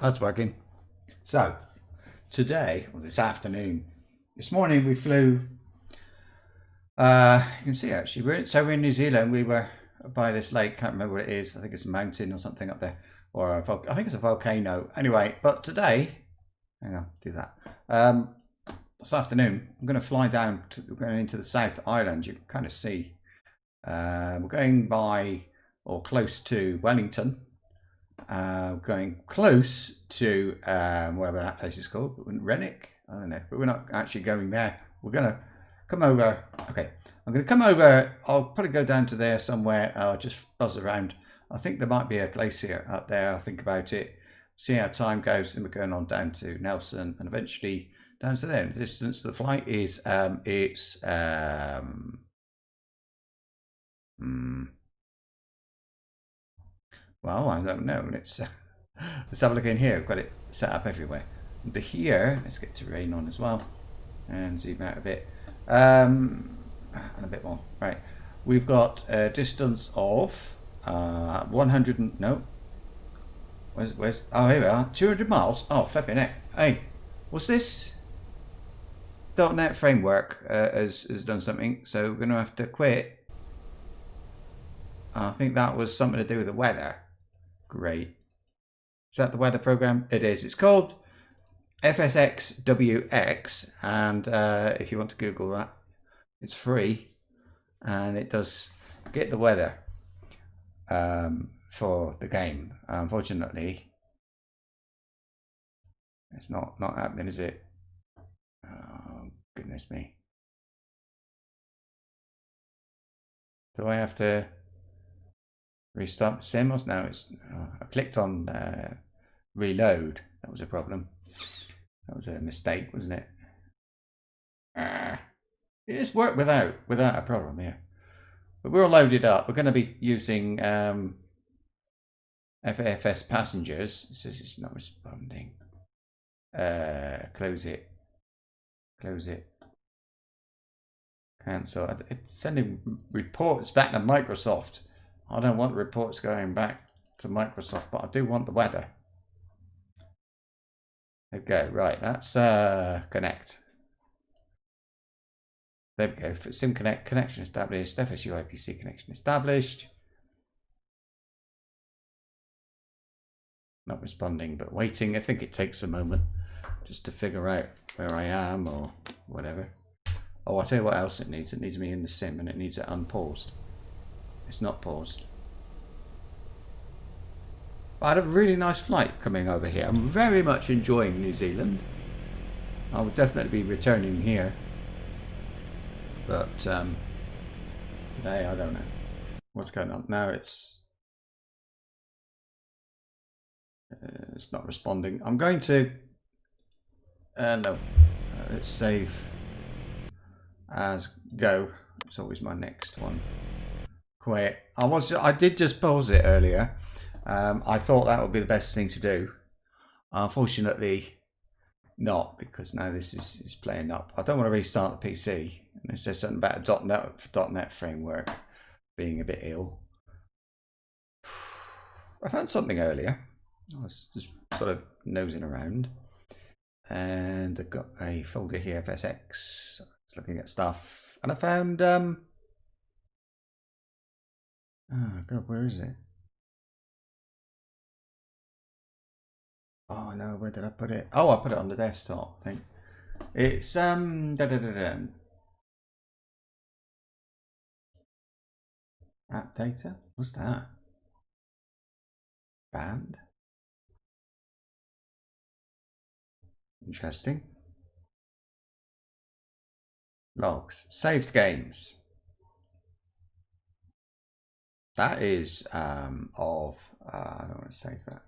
That's working. So today, or this afternoon, this morning we flew. You can see actually we're in New Zealand. We were by this lake. Can't remember what it is. I think it's a mountain or something up there, or I think it's a volcano. Anyway, but today, hang on, do that. This afternoon, I'm going to fly down. We're going into the South Island. You can kind of see. We're going by or close to Wellington. Going close to whatever that place is called, Rennick. I don't know, but we're not actually going there. We're gonna come over. Okay, I'm gonna come over. I'll probably go down to there somewhere. I'll just buzz around. I think there might be a glacier up there. I'll think about it. See how time goes. Then we're going on down to Nelson and eventually down to there. The distance of the flight is well, I don't know. Let's have a look in here. I've got it set up everywhere. But here, let's get to rain on as well. And zoom out a bit. And a bit more. Right. We've got a distance of 100 and... No. Where's... Oh, here we are. 200 miles. Oh, flipping it. Hey, what's this? .NET framework has done something. So we're going to have to quit. I think that was something to do with the weather. Great. Is that the weather program? It is. It's called FSX WX, and if you want to Google that, it's free, and it does get the weather for the game. Unfortunately, it's not happening, is it? Oh, goodness me. Do I have to restart the sim? No, it's. I clicked on reload. That was a problem. That was a mistake, wasn't it? It just worked without a problem, yeah. But we're all loaded up. We're going to be using FSPassengers. It says it's not responding. Close it. Close it. Cancel. It's sending reports back to Microsoft. I don't want reports going back to Microsoft, but I do want the weather. Okay, right, that's connect. There we go. SIM connect connection established. FSU IPC connection established. Not responding, but waiting. I think it takes a moment just to figure out where I am or whatever. Oh, I'll tell you what else it needs. It needs me in the sim and it needs it unpaused. It's not paused. I had a really nice flight coming over here. I'm very much enjoying New Zealand. I will definitely be returning here. But today, I don't know. What's going on? No, it's not responding. I'm going to... no. Let's save as go. It's always my next one. Quit. I did just pause it earlier. I thought that would be the best thing to do. Unfortunately, not, because now this is playing up. I don't want to restart the PC. It says something about a .NET framework being a bit ill. I found something earlier. I was just sort of nosing around, and I've got a folder here, FSX. I was looking at stuff, and I found oh God, where is it? Oh no, where did I put it? Oh, I put it on the desktop, I think. It's app data? What's that? Band? Interesting. Logs. Saved games. That is I don't want to save that.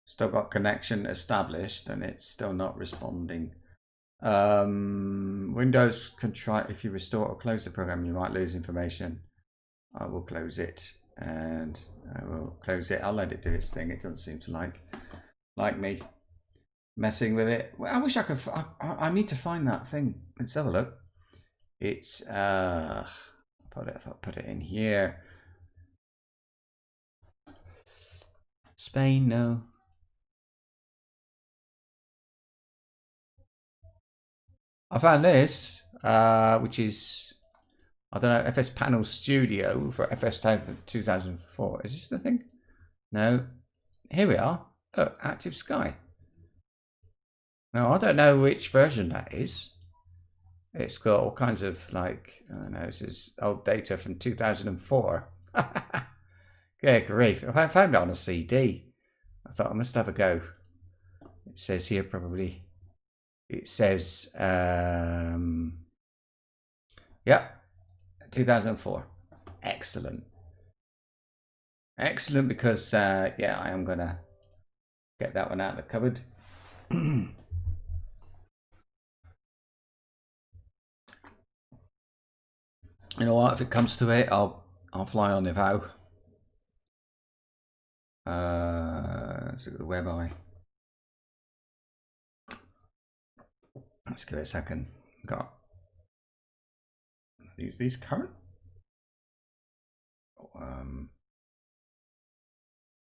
Still got connection established and it's still not responding. Windows can try, if you restore or close the program, you might lose information. I will close it and I will close it. I'll let it do its thing. It doesn't seem to like me messing with it. Well, I wish I could. I need to find that thing. Let's have a look. It's put it in here. Spain, no. I found this, which is, I don't know, FS Panel Studio for FS 2004. Is this the thing? No. Here we are. Look, Active Sky. Now, I don't know which version that is. It's got all kinds of, like, I don't know, this is old data from 2004. Good grief. I found it on a CD. I thought I must have a go. It says here probably. It says, yeah, 2004. Excellent. Excellent, because, yeah, I am going to get that one out of the cupboard. You know what? If it comes to it, I'll fly on IVAO. Let's look at the web eye. Let's give it a second. Got these current.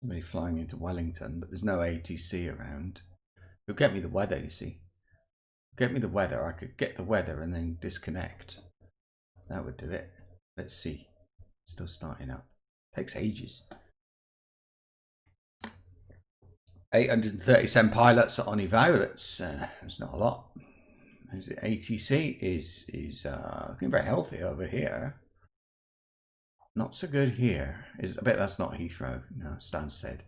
Somebody flying into Wellington, but there's no ATC around. It'll get me the weather, you see. Get me the weather. I could get the weather and then disconnect. That would do it. Let's see. Still starting up. Takes ages. 837 pilots on IVAO. That's not a lot. Is it ATC is looking very healthy over here. Not so good here. I bet that's not Heathrow. No, Stansted.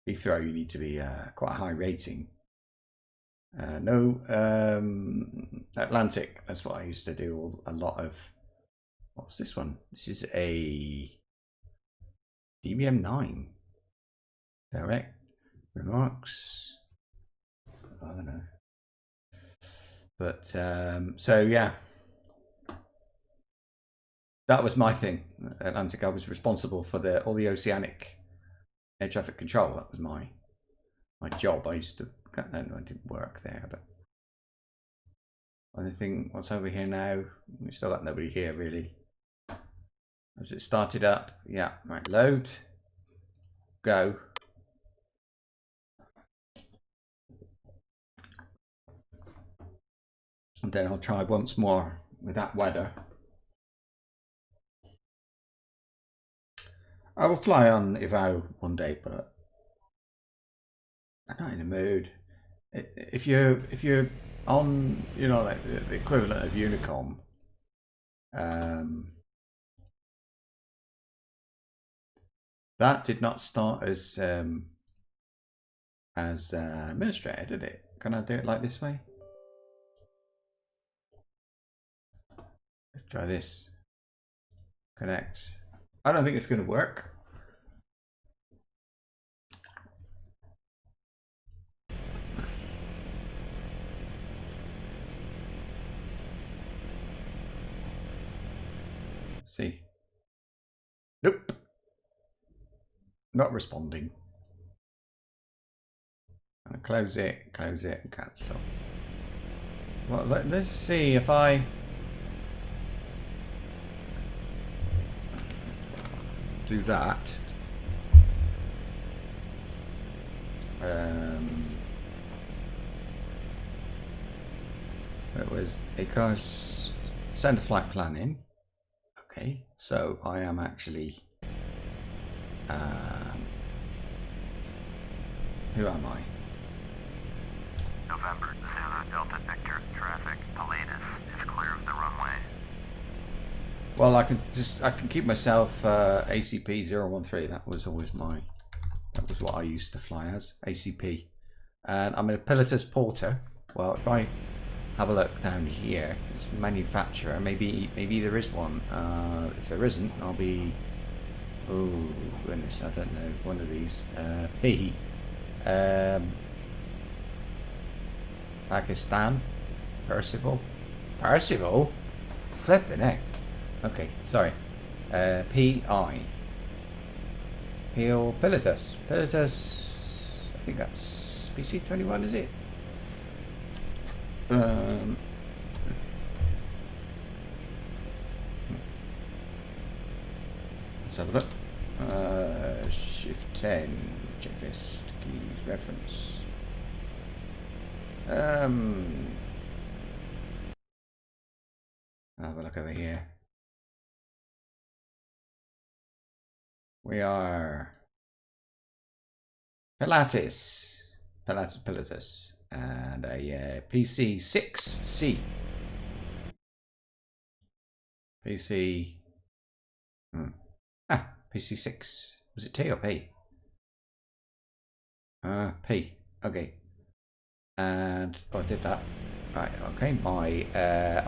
Heathrow, you need to be quite a high rating. No, Atlantic. That's what I used to do a lot of. What's this one? This is a DBM9. Direct remarks. I don't know. But so yeah, that was my thing. Atlantic. I was responsible for all the oceanic air traffic control. That was my job. I used to. I don't know, I didn't work there, but anything. What's over here now? We still got nobody here really. Has it started up? Yeah. Right. Load. Go. And then I'll try once more with that weather. I will fly on IVAO one day, but I'm not in the mood. If you're on, you know, like the equivalent of Unicom, that did not start as administrator, did it? Can I do it like this way? Let's try this. Connect. I don't think it's going to work. See. Nope. Not responding. And close it, and cancel. Well, let's see if I do that. It was because center flight planning. Okay, so I am actually who am I? November, Sierra Delta Victor, traffic, Paletus is clear of the runway. Well, I can keep myself ACP 013. That was always that was what I used to fly as, ACP. And I'm in a Pilatus Porter. Well, if I have a look down here, it's manufacturer. Maybe there is one. If there isn't, I'll be. Oh goodness, I don't know. One of these. P. Pakistan. Percival. Flipping heck. Okay, sorry. P.I. Pilatus. I think that's PC21, is it? Let's have a look. Shift 10. Checklist. Keys. Reference. Have a look over here. We are Pilatus, and a PC6C. PC6. Was it T or P? P. Okay. And I did that. Right. Okay. I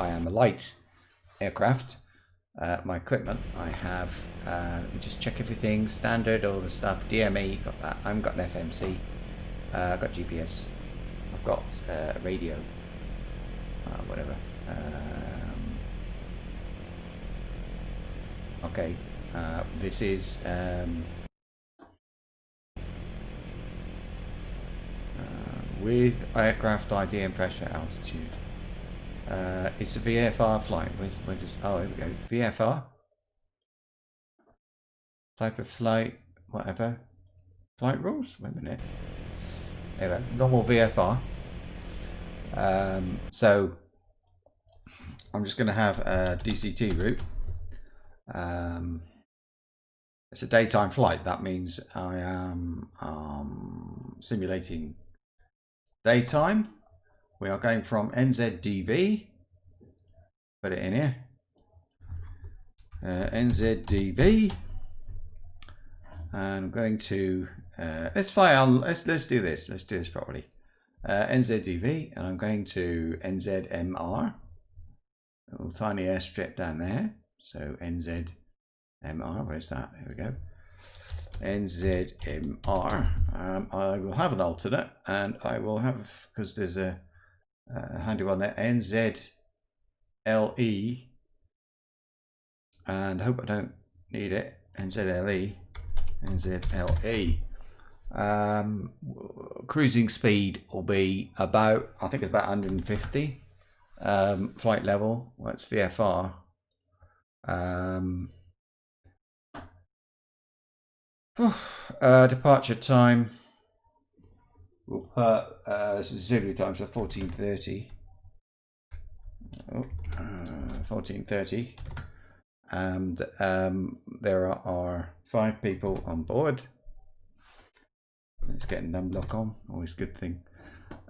am a light aircraft. My equipment, I have, let me just check everything, standard, all the stuff, DME, got that, I've got an FMC, I've got GPS, I've got a radio, whatever. Okay, this is with aircraft ID and pressure altitude. It's a VFR flight. Oh, here we go. VFR. Type of flight, whatever. Flight rules? Wait a minute. There we go. Normal VFR. So I'm just going to have a DCT route. It's a daytime flight. That means I am simulating daytime. We are going from NZDV. Put it in here. NZDV. And I'm going to let's fly on. Let's do this. Let's do this properly. NZDV, and I'm going to NZMR. A little tiny airstrip down there. So NZMR. Where's that? There we go. NZMR. I will have an alternate, and I will have, because there's a handy one there, NZLE, and I hope I don't need it. NZLE. Cruising speed will be about, I think it's about 150. Flight level, well, it's VFR. Departure time, we'll put auxiliary time, so 14:30. 14:30, and there are 5 people on board. Let's get a numlock on, always a good thing.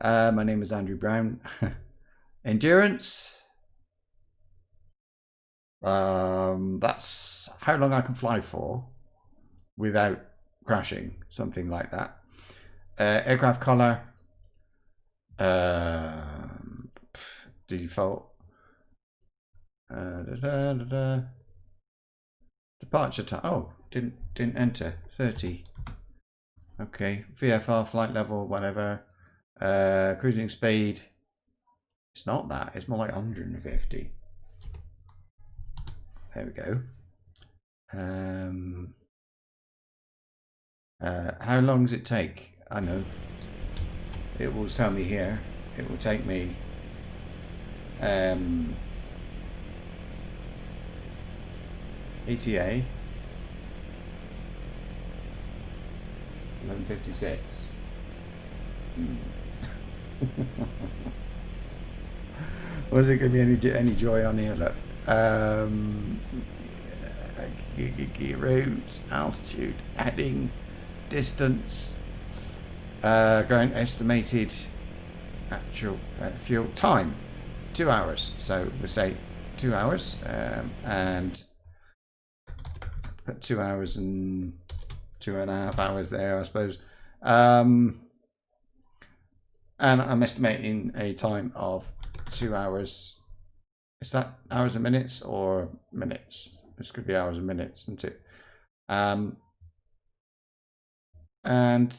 My name is Andrew Brown. Endurance, that's how long I can fly for without crashing, something like that. Aircraft color, default. Departure time. Oh, didn't enter. 30. Okay. VFR flight level, whatever. Cruising speed. It's not that. It's more like 150. There we go. How long does it take? I know. It will tell me here. It will take me ETA 11:56. Was it going to be any joy on here? Look, route, altitude, heading, distance, going estimated actual fuel time, 2 hours. So we'll say 2 hours, and put 2 hours and 2.5 hours there, I suppose. And I'm estimating a time of 2 hours. Is that hours and minutes or minutes? This could be hours and minutes, isn't it? And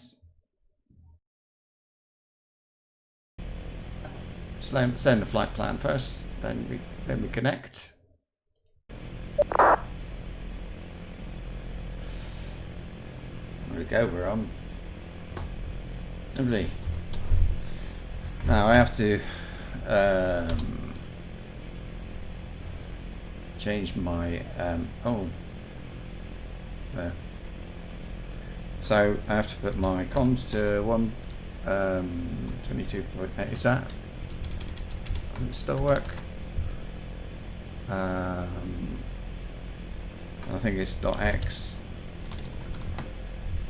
send the flight plan first, then we connect. There we go, we're on. Lovely. Now I have to change my So I have to put my comms to 22.8. Is that? Does it still work? I think it's .x.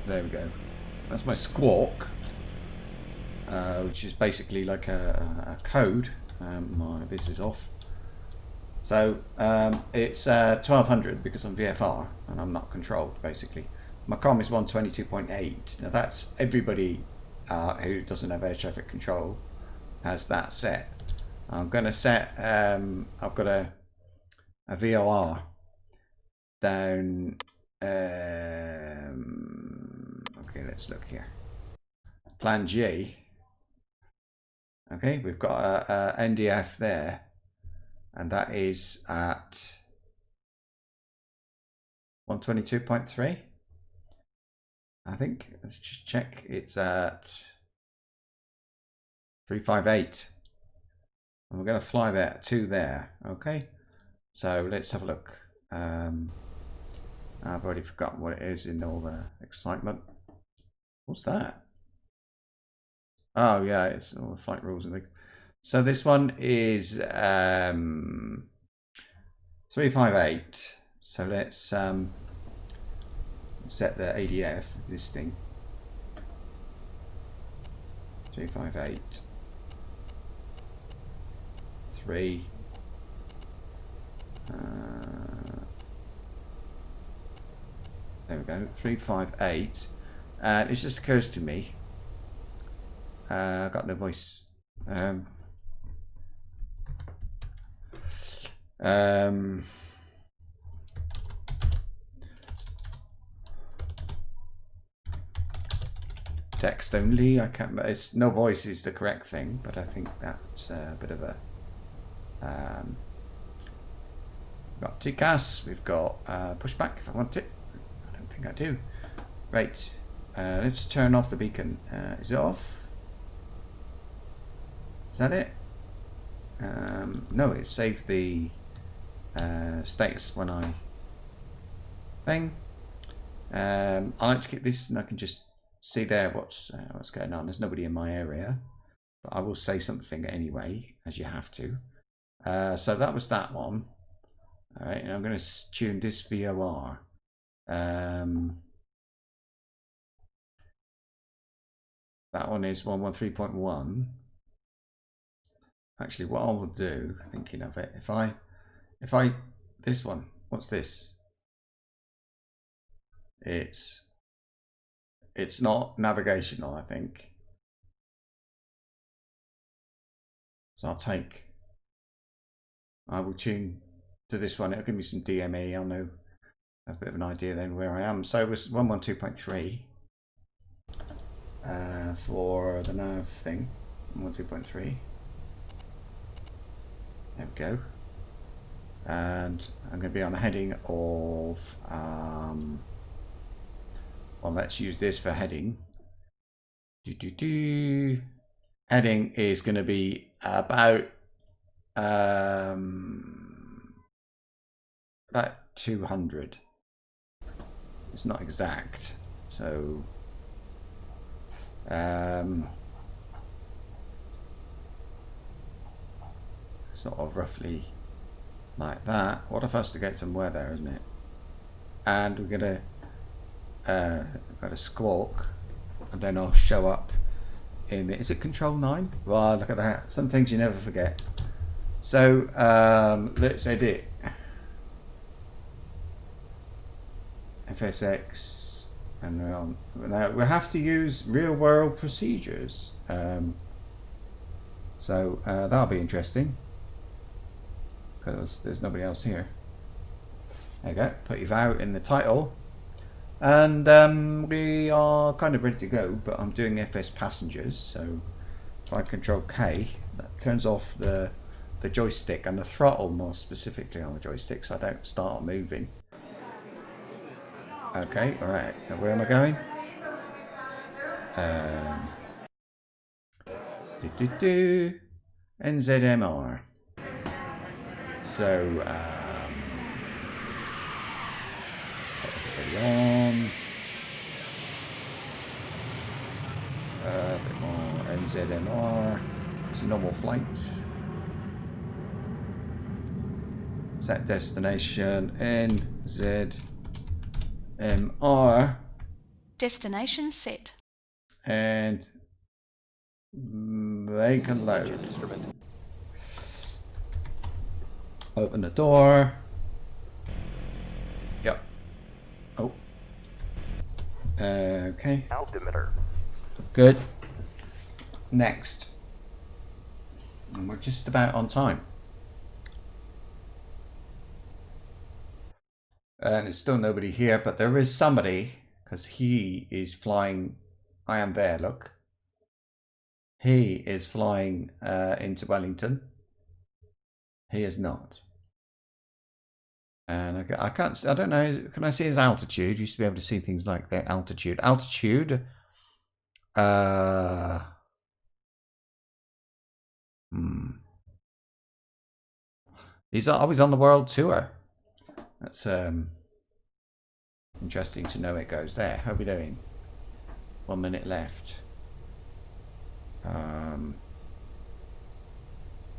There we go. That's my squawk, which is basically like a code. This is off. So it's 1200 because I'm VFR and I'm not controlled, basically. My comm is 122.8. Now that's everybody who doesn't have air traffic control has that set. I'm going to set, I've got a VOR down, okay, let's look here. Plan G. Okay, we've got a NDF there, and that is at 122.3. I think, let's just check, it's at 358. And we're going to fly that to there, okay? So let's have a look. I've already forgotten what it is in all the excitement. What's that? Oh yeah, it's all the flight rules and things. So this one is 358. So let's set the ADF, this thing. 358. 3. There we go. 358. It just occurs to me. I've got no voice. Text only. I can't. It's no voice is the correct thing, but I think that's a bit of a. We've got TCAS. We've got pushback if I want it. I don't think I do. Right. Let's turn off the beacon. Is it off? Is that it? No, it saved the status when I thing. I like to keep this, and I can just see there what's going on. There's nobody in my area, but I will say something anyway, as you have to. So that was that one. All right, and I'm going to tune this VOR. That one is 113.1. Actually, what I will do, thinking of it, if I, this one, what's this? It's not navigational, I think. So I will tune to this one. It'll give me some DME. I'll know a bit of an idea then where I am. So it was 112.3 for the nav thing. 112.3. There we go. And I'm going to be on the heading of, well, let's use this for heading. Heading is going to be about 200. It's not exact, so sort of roughly like that. What if I was to get some weather, isn't it? And we're gonna got a squawk, and then I'll show up in is it control 9? Wow, look at that. Some things you never forget. So let's edit FSX, and now we have to use real world procedures. So that'll be interesting because there's nobody else here. There you go. Put your VAO in the title. And we are kind of ready to go, but I'm doing FSPassengers, so if I control K, that turns off the joystick and the throttle more specifically on the joystick, so I don't start moving. Okay, alright, where am I going? NZMR. So, put everybody on. NZMR. It's a normal flight. Set destination NZMR. Destination set. And they can load. Open the door. Yep. Oh. Okay. Altimeter. Good. Next. And we're just about on time. And there's still nobody here, but there is somebody, because he is flying. I am there, look. He is flying into Wellington. He is not. And I can't, I don't know, can I see his altitude? Used to be able to see things like that. Altitude. Altitude. He's always on the world tour. That's interesting to know it goes there. How are we doing? 1 minute left.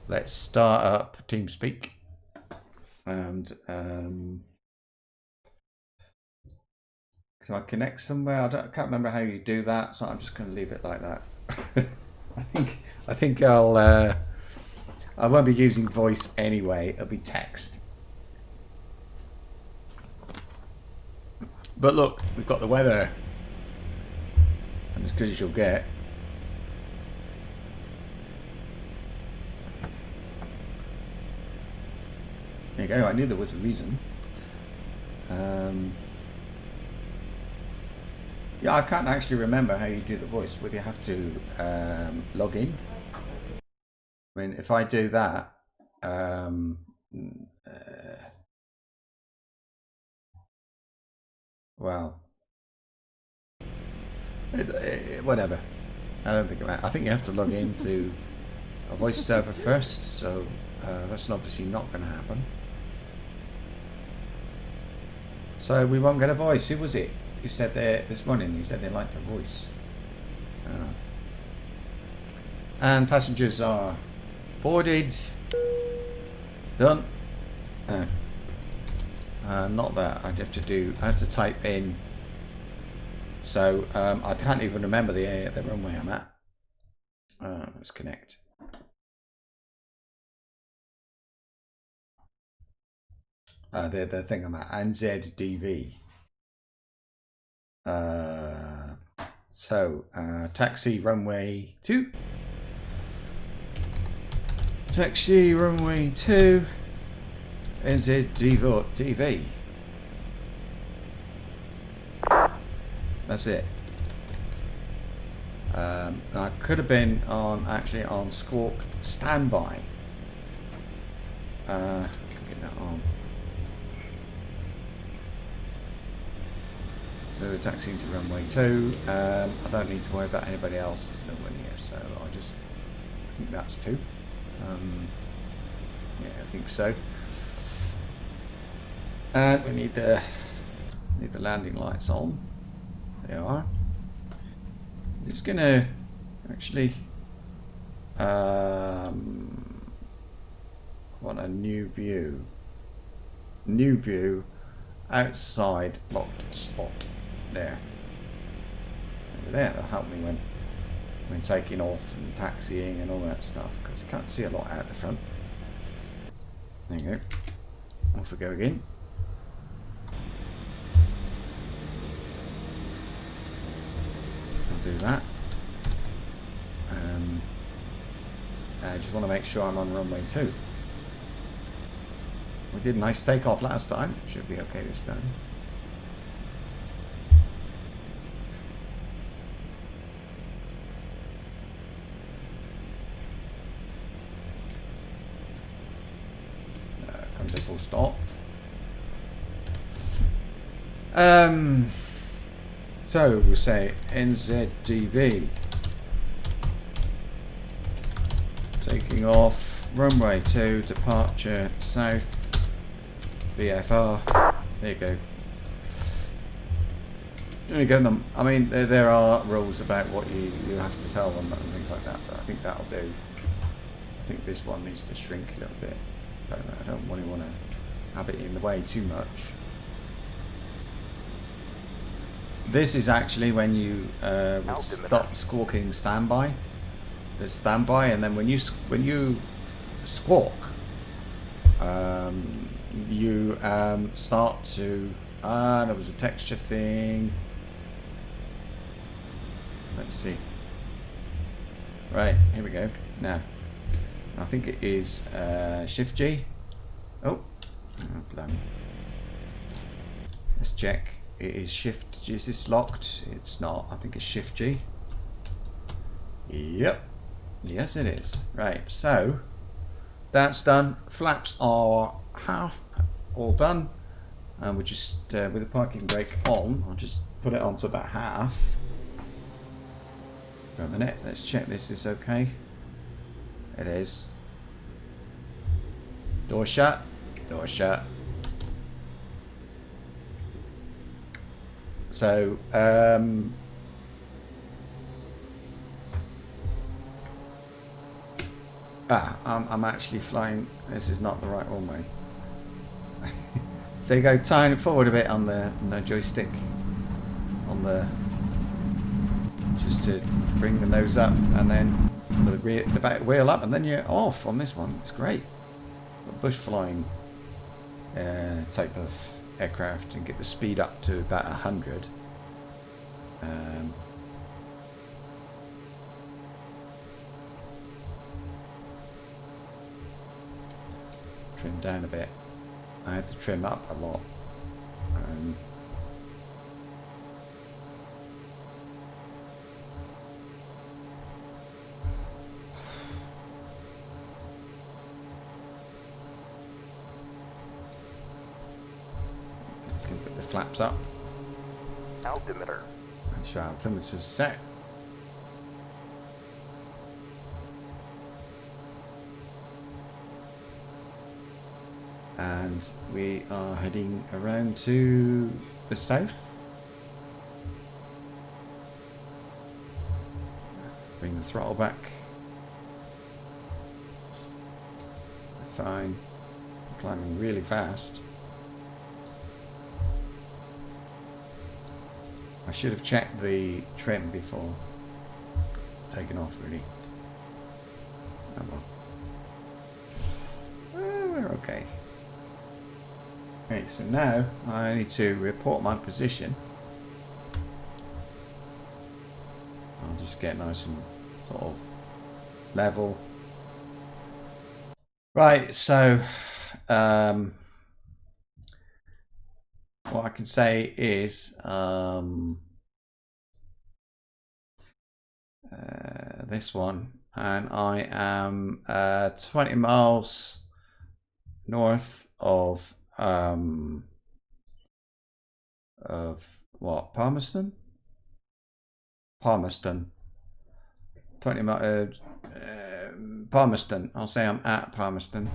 Let's start up TeamSpeak. And so I connect somewhere. I can't remember how you do that, so I'm just going to leave it like that. I think I won't be using voice anyway. It'll be text. But look, we've got the weather, and as good as you'll get. There you go. I knew there was a reason. Yeah, I can't actually remember how you do the voice. Would you have to log in? I mean, if I do that, well, whatever. I don't think about it. I think you have to log into a voice server first, so that's obviously not going to happen. So we won't get a voice. Who was it? You said there this morning. You said they liked a voice. And passengers are boarded. Done. Not that. I have to type in. So I can't even remember the runway I'm at. Let's connect. The thing I'm at, NZDV. Taxi runway 2. Taxi runway 2. NZDV. That's it. I could have been actually on Squawk standby. Get that on. So taxiing to runway 2. I don't need to worry about anybody else. There's no one here, so I think that's 2. Yeah, I think so. And we need the landing lights on. They are. I'm just gonna actually want a new view. New view outside locked spot. There. Over there, that'll help me when taking off and taxiing and all that stuff, because you can't see a lot out the front. There you go. Off we go again. I'll do that. I just want to make sure I'm on runway 2. We did a nice takeoff last time. Should be okay this time. Comes to full stop. So we'll say NZDV. Taking off runway 2, departure south, VFR. There you go. You get them. I mean, there are rules about what you have to tell them and things like that, but I think that'll do. I think this one needs to shrink a little bit. I don't really want to have it in the way too much. This is actually when you would stop squawking standby. There's standby, and then when you squawk, you start to. There was a texture thing. Let's see. Right, here we go. Now, I think it is Shift G. Oh, blimey. Let's check. It is Shift G. Is this locked? It's not. I think it's Shift G. Yep. Yes, it is. Right, so that's done. Flaps are half all done. And we're just, with the parking brake on, I'll just put it on to about half. For a minute, let's check this is okay. It is. Door shut. Door shut. So, I'm actually flying. This is not the right runway. So you go tying it forward a bit on the joystick, on the just to bring the nose up, and then the back wheel up, and then you're off on this one. It's great. Bush flying type of aircraft, and get the speed up to about 100. Trim down a bit. I had to trim up a lot. Can put the flaps up. Altimeter. Make sure altimeter's set. And we are heading around to the south. Bring the throttle back. Fine. Climbing really fast. I should have checked the trim before taking off, really. Oh well. We're okay. Okay, so now I need to report my position. I'll just get nice and sort of level. Right, so what I can say is this one, and I am 20 miles north of what, Palmerston? Palmerston. 20 miles. Palmerston. I'll say I'm at Palmerston.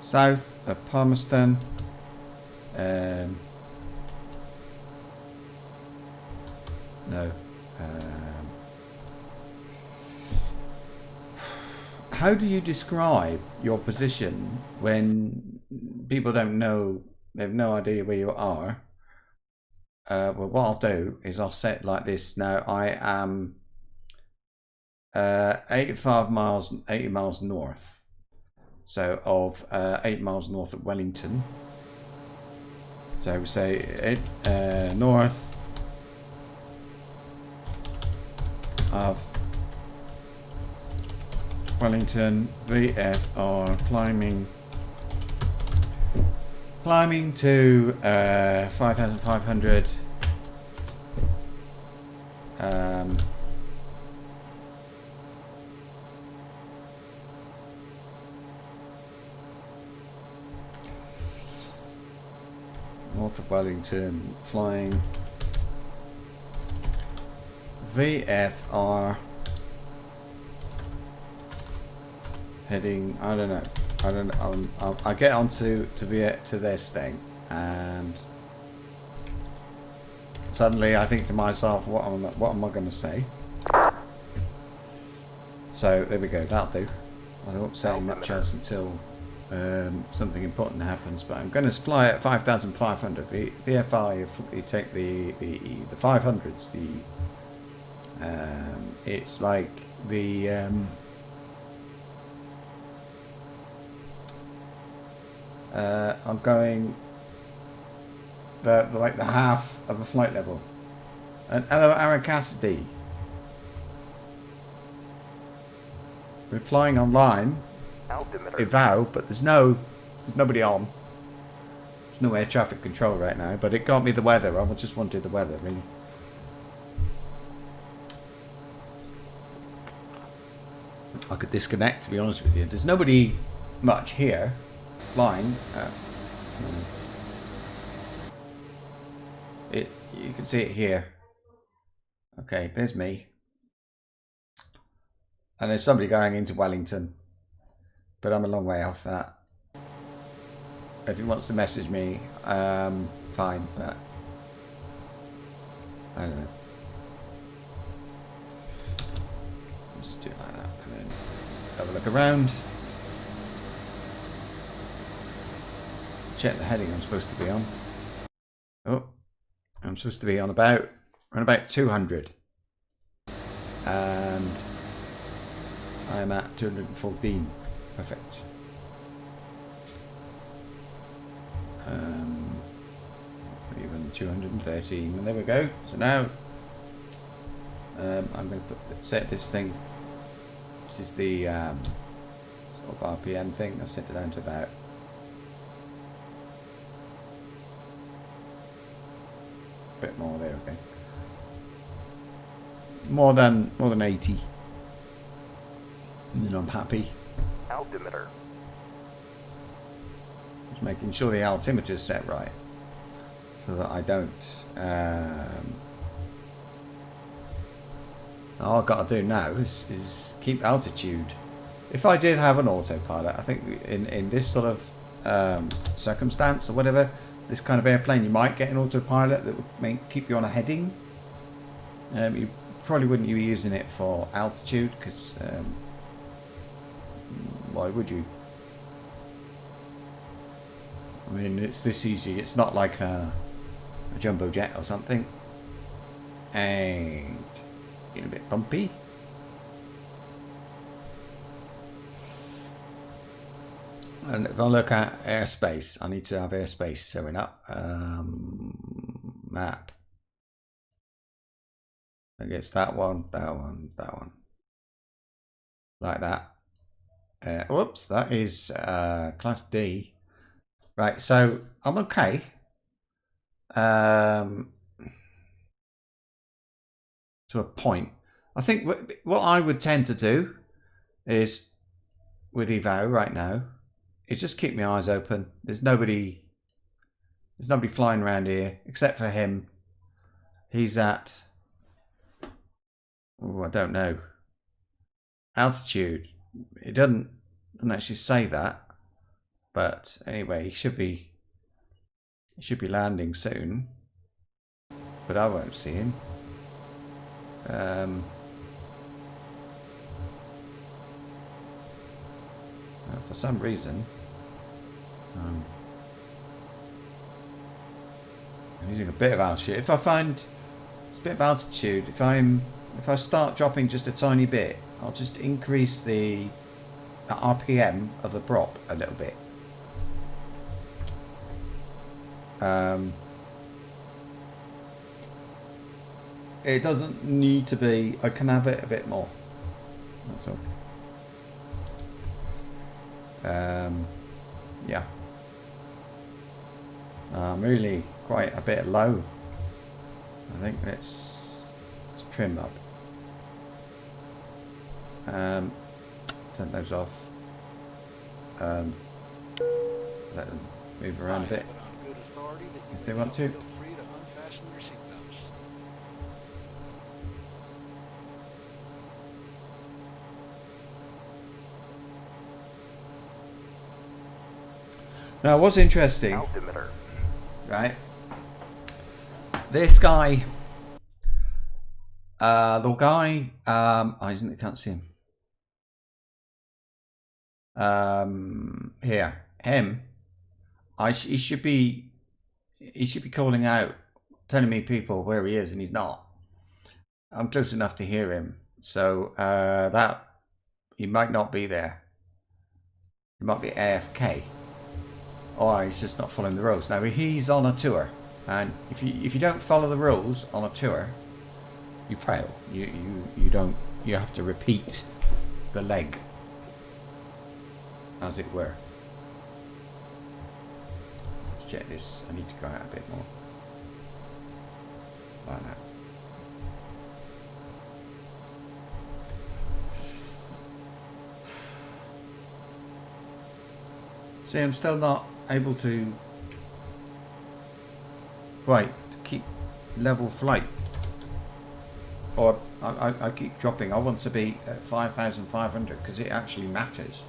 South of Palmerston. No. How do you describe your position when people don't know, they have no idea where you are? Well, what I'll do is I'll set like this. Now I am 80 miles north. So of 8 miles north of Wellington. So we say north of Wellington, VFR, climbing to 5,500. North of Wellington, flying VFR heading. I don't know. I don't know. I get onto to this thing, and suddenly I think to myself, what am I going to say? So there we go. That'll do. I won't say much else until something important happens. But I'm going to fly at 5,500. VFR, you take the 500s. It's like the I'm going like the half of a flight level. And hello, Aaron Cassidy. We're flying online, IVAO, but there's nobody on. There's no air traffic control right now, but it got me the weather. I just wanted the weather, really. I could disconnect, to be honest with you. There's nobody much here flying. You can see it here. Okay, there's me. And there's somebody going into Wellington. But I'm a long way off that. If he wants to message me, fine, but I don't know. I'll just do it like that and then have a look around. Check the heading I'm supposed to be on. Oh, I'm supposed to be on about 200. And I'm at 214. Perfect. Even 213. And there we go. So now I'm going to set this thing. This is the sort of RPM thing. I'll set it down to about a bit more there. Okay. More than 80. And then I'm happy. Altimeter. Just making sure the altimeter's set right, so that I don't. All I've got to do now is keep altitude. If I did have an autopilot, I think in this sort of circumstance or whatever, this kind of airplane, you might get an autopilot that would keep you on a heading. You probably wouldn't be using it for altitude because. Why would you? I mean, it's this easy. It's not like a jumbo jet or something. And getting a bit bumpy. And if I look at airspace, I need to have airspace showing up. Map. I guess that one. Like that. Whoops, that is Class D. Right, so I'm okay. To a point. I think what I would tend to do is, with IVAO right now, is just keep my eyes open. There's nobody flying around here except for him. He's at, I don't know, altitude. It doesn't actually say that, but anyway, he should be landing soon, but I won't see him. For some reason, I'm using a bit of altitude. If I find a bit of altitude, if I start dropping just a tiny bit, I'll just increase the RPM of the prop a little bit. It doesn't need to be. I can have it a bit more. That's all. Yeah. I'm really quite a bit low. I think let's trim up. Turn those off. Let them move around a bit if they want to. Now, what's interesting, Altimeter. right? This guy, the guy, I can't see him. Here, him. He should be calling out, telling me people where he is, and he's not. I'm close enough to hear him, so that he might not be there. He might be AFK, or he's just not following the rules. Now he's on a tour, and if you don't follow the rules on a tour, you fail. You don't. You have to repeat the leg, as it were. Let's check this. I need to go out a bit more. Like that. See, I'm still not able to keep level flight. Or I keep dropping. I want to be at 5,500 because it actually matters.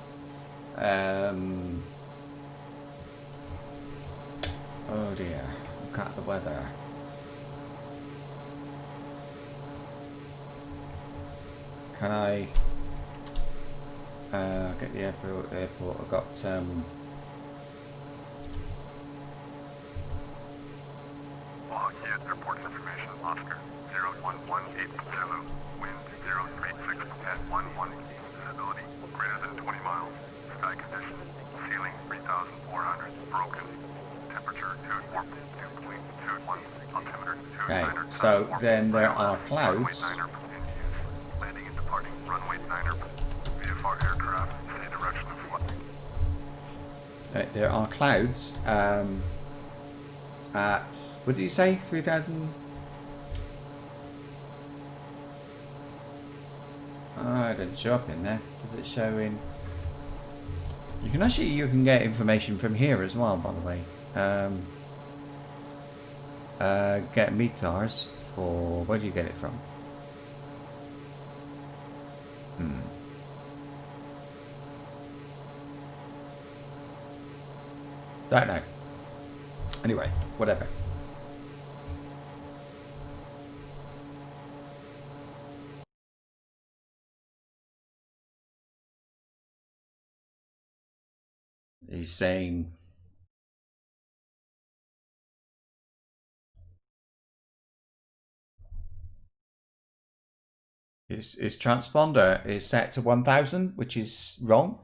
Oh dear, look at the weather. Can I get the airport? I've got Here's reports information, Oscar. 01180. Wind 036 at 11. Visibility greater than 20 miles. Sky condition. Ceiling 3,400. Broken. Temperature 2.21. Altimeter 2. okay, so then there are clouds. Landing and departing. Runway 9er. VFR aircraft. Any direction of flight. There are clouds at, what did you say, 3,000? Oh, it didn't show up in there. Does it show in? You can get information from here as well, by the way. Get meters for, where do you get it from? Don't know. Anyway, whatever. He's saying his transponder is set to 1,000, which is wrong.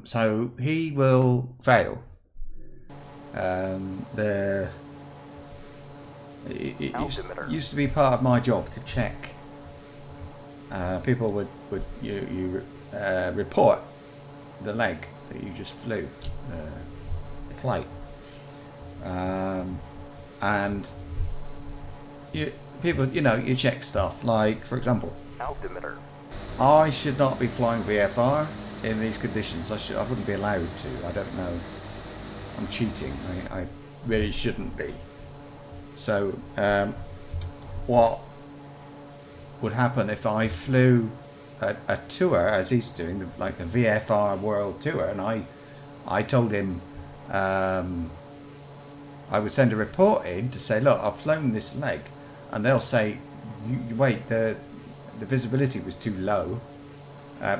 So he will fail. It used to be part of my job to check. People would report the leg that you just flew, the flight, and you check stuff like, for example, Altimeter. I should not be flying VFR in these conditions. I wouldn't be allowed to. I don't know. I'm cheating. I really shouldn't be. So what would happen if I flew a tour, as he's doing, like a VFR world tour, and I told him I would send a report in to say, look, I've flown this leg, and they'll say, wait, the visibility was too low,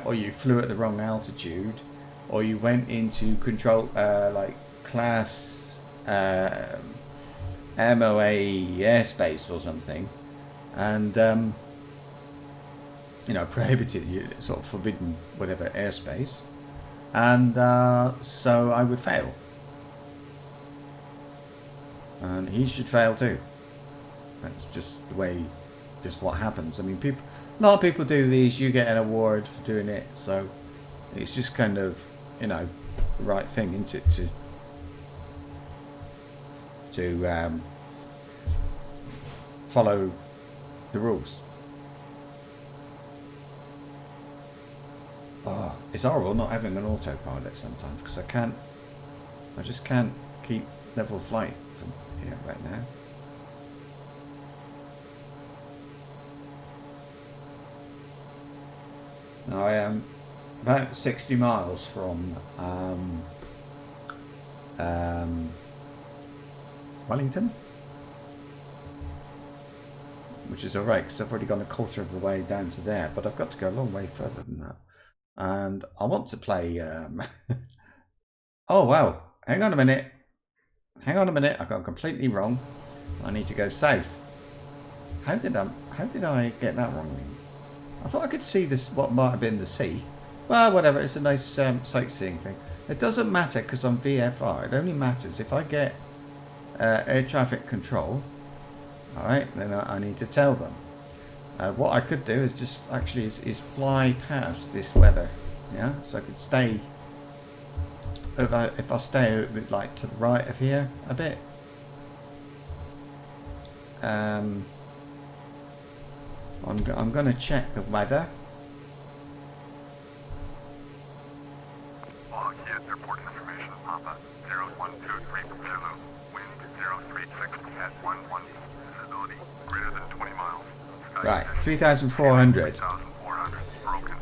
or you flew at the wrong altitude, or you went into control like class MOA airspace or something, and prohibited, sort of forbidden whatever airspace, and so I would fail, and he should fail too. That's just the way, just what happens. I mean, a lot of people do these. You get an award for doing it, so it's just kind of the right thing, isn't it, to follow the rules. Oh, it's horrible not having an autopilot sometimes, because I just can't keep level flight from here right now. Now I am about 60 miles from Wellington, which is alright because I've already gone a quarter of the way down to there, but I've got to go a long way further than that. And I want to play. Oh wow! Hang on a minute. Hang on a minute. I got completely wrong. I need to go south. How did I get that wrong? I thought I could see this. What might have been the sea. Well, whatever. It's a nice sightseeing thing. It doesn't matter because I'm VFR. It only matters if I get air traffic control. All right, then I need to tell them. What I could do is just actually is fly past this weather. Yeah, so I could stay. If I stay like to the right of here a bit. I'm going to check the weather. Log hit reporting information. Papa 0123 from Zulu. Wind 036 at 11. Visibility greater than 20 miles. Sky Right, 3,400. 3,400. Broken.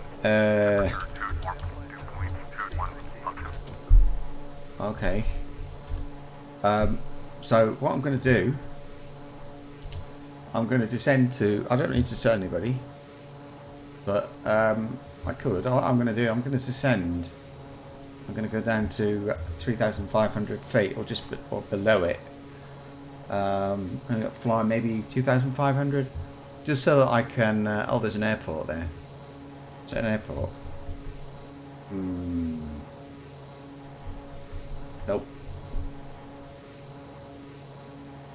Okay. So what I'm going to do, I'm going to descend to. I don't need to tell anybody, but I could. What I'm going to do, I'm going to descend. I'm going to go down to 3,500 feet, or just or below it. I'm going to fly maybe 2,500, just so that I can. Oh, there's an airport there. Is that an airport? Nope.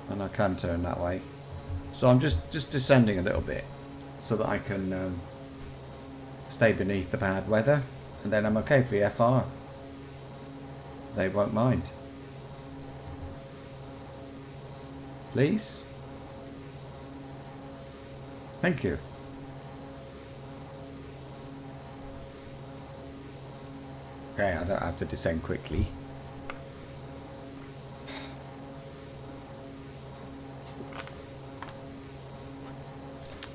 And I can turn that way. So I'm just descending a little bit so that I can stay beneath the bad weather, and then I'm okay for VFR. They won't mind. Please? Thank you. Okay, I don't have to descend quickly.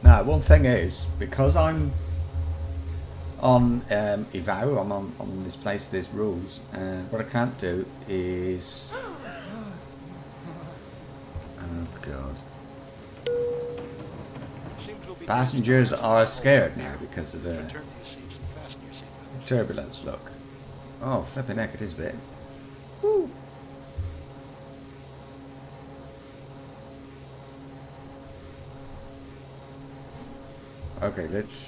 Now, one thing is, because I'm on IVAO, I'm on this place, there's rules, and what I can't do is... Oh, God. Passengers are scared now because of the turbulence, look. Oh, flipping heck, it is a bit. Woo. Okay, let's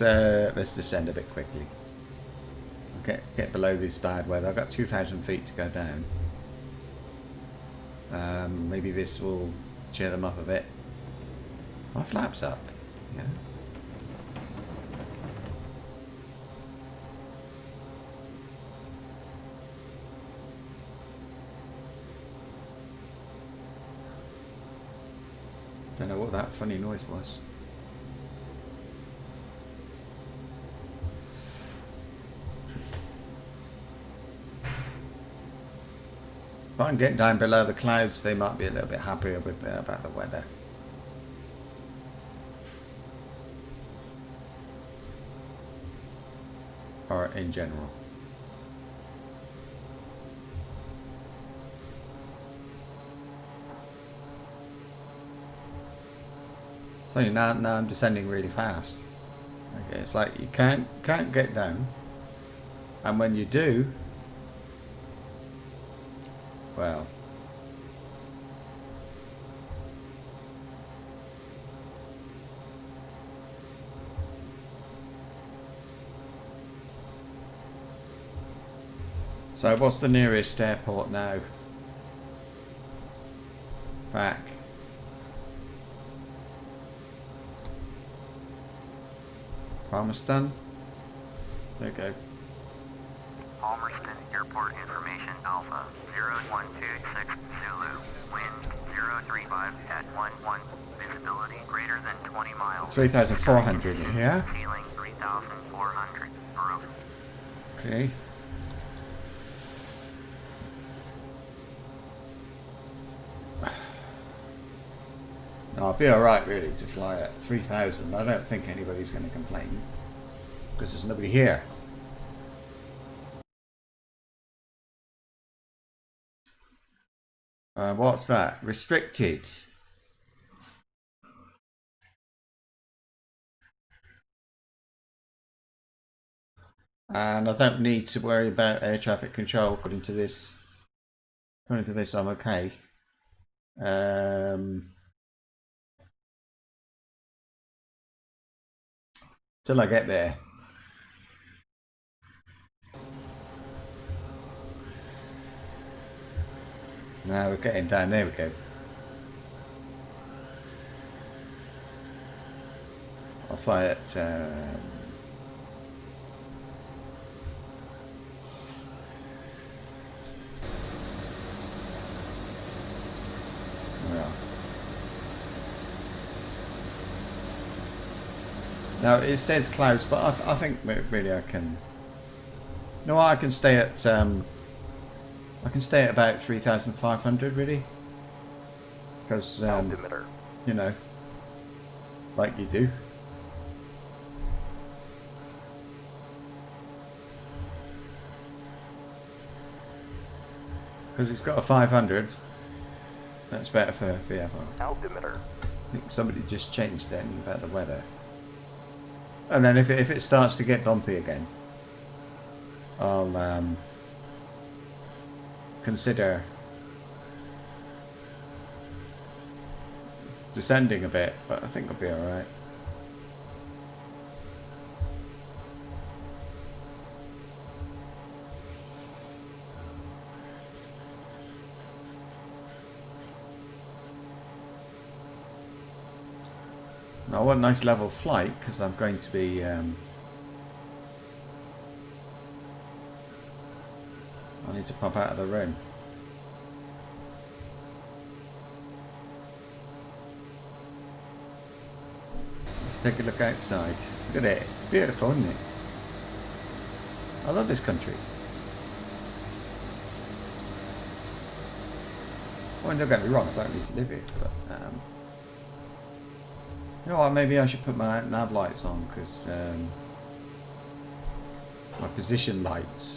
descend a bit quickly. Get below this bad weather. I've got 2,000 feet to go down. Maybe this will cheer them up a bit. My flaps up. Yeah. Don't know what that funny noise was. If I can get down below the clouds, they might be a little bit happier with about the weather. Or in general. So now I'm descending really fast. Okay, it's like you can't get down, and when you do, well, so what's the nearest airport now? Back. Palmerston? There you go. Palmerston Airport Information Alpha 0126 Zulu. Wind 035 at 11. Visibility greater than 20 miles. 3,400, yeah? Ceiling 3,400. Broken. Okay. No, I'll be alright really to fly at 3,000. I don't think anybody's going to complain because there's nobody here. What's that? Restricted. And I don't need to worry about air traffic control. According to this, I'm okay. Till I get there. Now we're getting down. There we go. I'll fly at. Well. Now it says clouds, but I think really I can. No, I can stay at. I can stay at about 3,500 really, because you know, like you do. Because it's got a 500. That's better for VFR. Altimeter. I think somebody just changed then about the weather. And then if it starts to get bumpy again, I'll consider descending a bit, but I think I'll be alright. Now I want a nice level flight because I'm going to be I need to pop out of the room. Let's take a look outside. Look at it. Beautiful, isn't it? I love this country. Well, don't get me wrong, I don't need to live here, but you know what, maybe I should put my nav lights on because my position lights.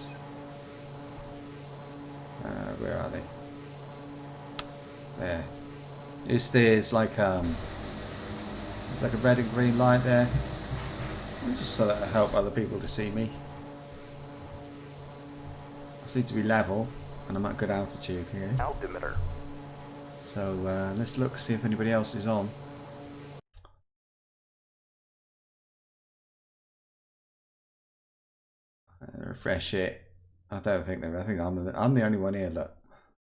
Where are they? There. There's like there's like a red and green light there. Just so that I help other people to see me. I seem to be level and I'm at good altitude here. Altimeter. So let's look, see if anybody else is on. Refresh it. I don't think they're. I think I'm the only one here. Look,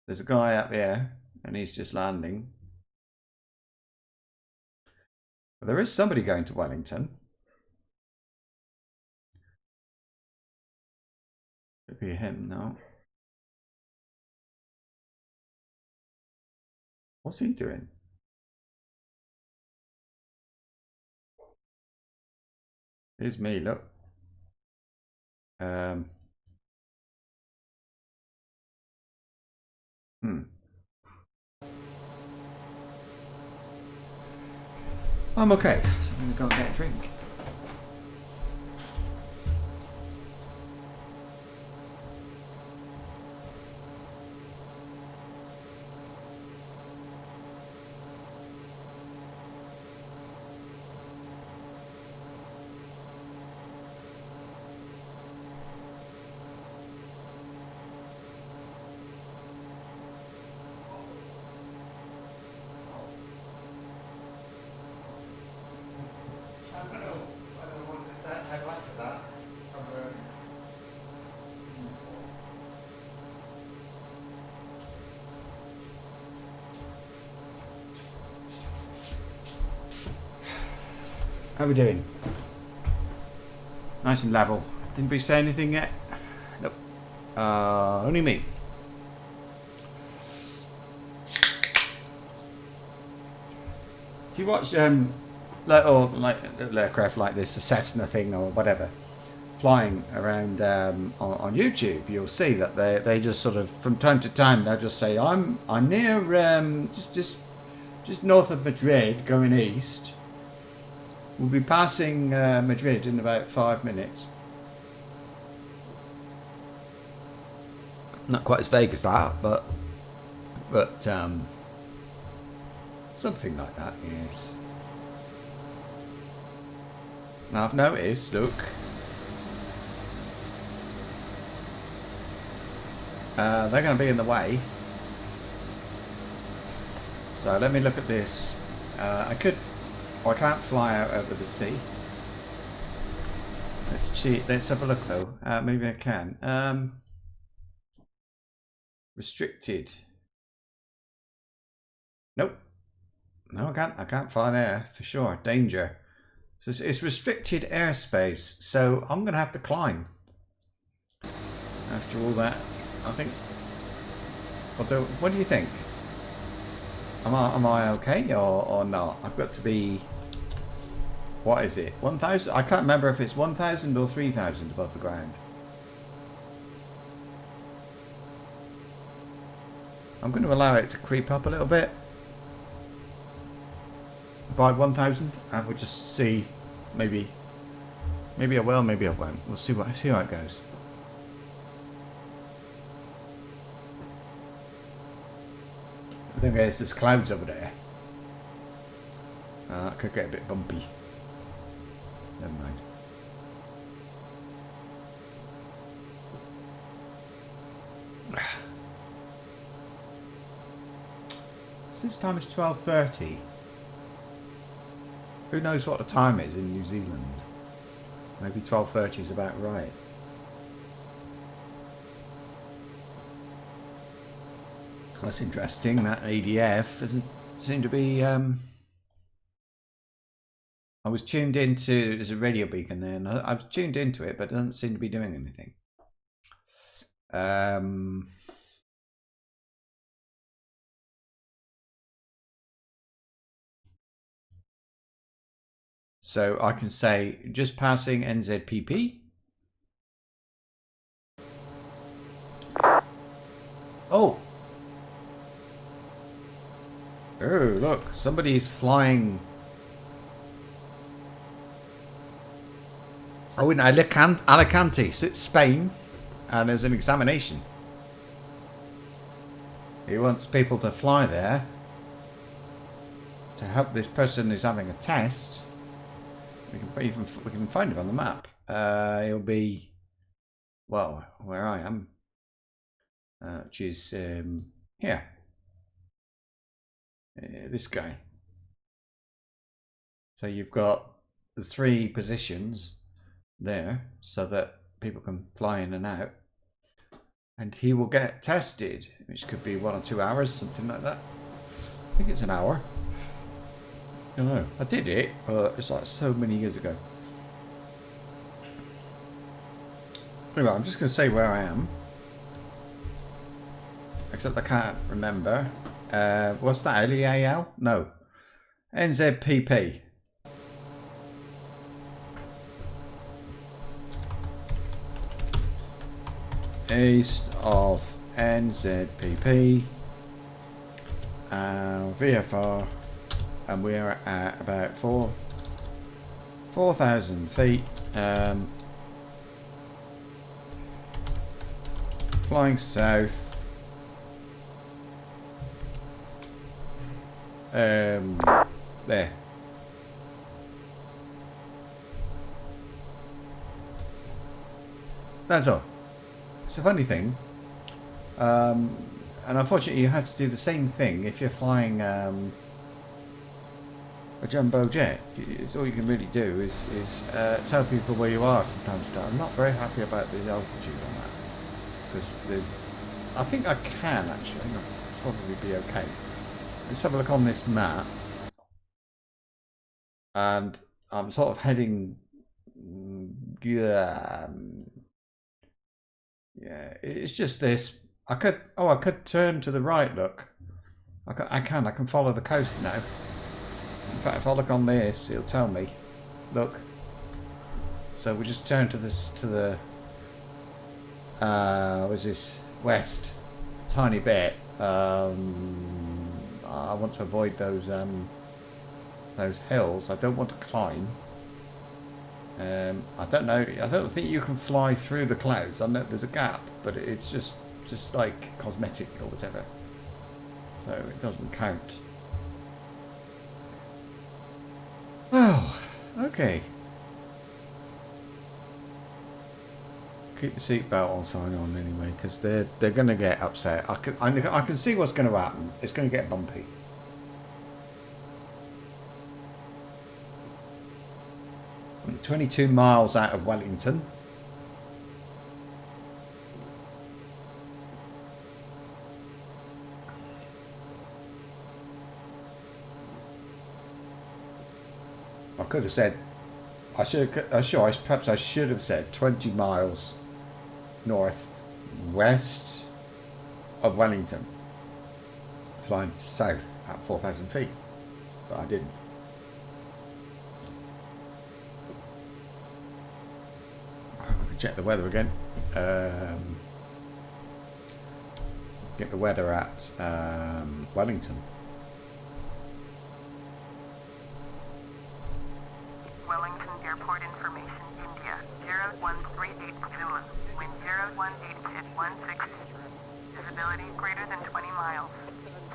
there's a guy up here, and he's just landing. But there is somebody going to Wellington. Could be him now. What's he doing? Here's me. Look. I'm okay, so I'm going to go and get a drink. How are we doing? Nice and level. Anybody say anything yet? Nope. Only me. Do you watch little aircraft like this, the Cessna thing or whatever, flying around on YouTube? You'll see that they just sort of from time to time they'll just say I'm near just north of Madrid going east. We'll be passing Madrid in about 5 minutes. Not quite as vague as that, but But something like that, yes. Now I've noticed, look, they're going to be in the way. So let me look at this. I can't fly out over the sea. Let's cheat. Let's have a look though. Maybe I can. Restricted. Nope. No, I can't. I can't fly there for sure. Danger. So it's restricted airspace. So I'm going to have to climb. After all that, I think. Although, what do you think? Am I okay or not? I've got to be. What is it? 1,000? I can't remember if it's 1,000 or 3,000 above the ground. I'm going to allow it to creep up a little bit. By 1,000, and we'll just see. Maybe I will, maybe I won't. We'll see how it goes. I think there's clouds over there. That could get a bit bumpy. Never mind. So this time is 12:30. Who knows what the time is in New Zealand? Maybe 12:30 is about right. That's interesting. That ADF doesn't seem to be. I was tuned into. There's a radio beacon there, and I was tuned into it, but it doesn't seem to be doing anything. So I can say just passing NZPP. Oh. Oh, look, somebody's flying. Oh, in Alicante, so it's Spain, and there's an examination. He wants people to fly there to help this person who's having a test. We can find him on the map. He'll be, well, where I am, which is here. This guy. So you've got the 3 positions there, so that people can fly in and out, and he will get tested, which could be 1 or 2 hours, something like that. I think it's an hour. I don't know. I did it, but it's like so many years ago. Anyway, I'm just going to say where I am. Except I can't remember. What's that? LEAL? No. NZPP. East of NZPP. VFR. And we are at about 4,000 feet. Flying south. There. That's all. It's a funny thing. And unfortunately you have to do the same thing if you're flying a jumbo jet. It's all you can really do is tell people where you are from time to time. I'm not very happy about the altitude on that. Because there's... I think I can actually. I'll probably be okay. Let's have a look on this map. And I'm sort of heading... Yeah, it's just this. I could turn to the right, look. I can follow the coast now. In fact, if I look on this, it'll tell me. Look. So we just turn to this, to the... what's this? West. Tiny bit. I want to avoid those hills. I don't want to climb. I don't know. I don't think you can fly through the clouds. I know there's a gap, but it's just like cosmetic or whatever. so it doesn't count. Well, okay. Keep the seatbelt on sign on anyway, because they're going to get upset. I can see what's going to happen. It's going to get bumpy. I'm 22 miles out of Wellington. I could have said, perhaps I should have said 20 miles northwest of Wellington, flying south at 4,000 feet, but I didn't. Check the weather again. Get the weather at Wellington. Wellington Airport information, India, 0138 Zulu, wind 018 at 160, visibility greater than 20 miles,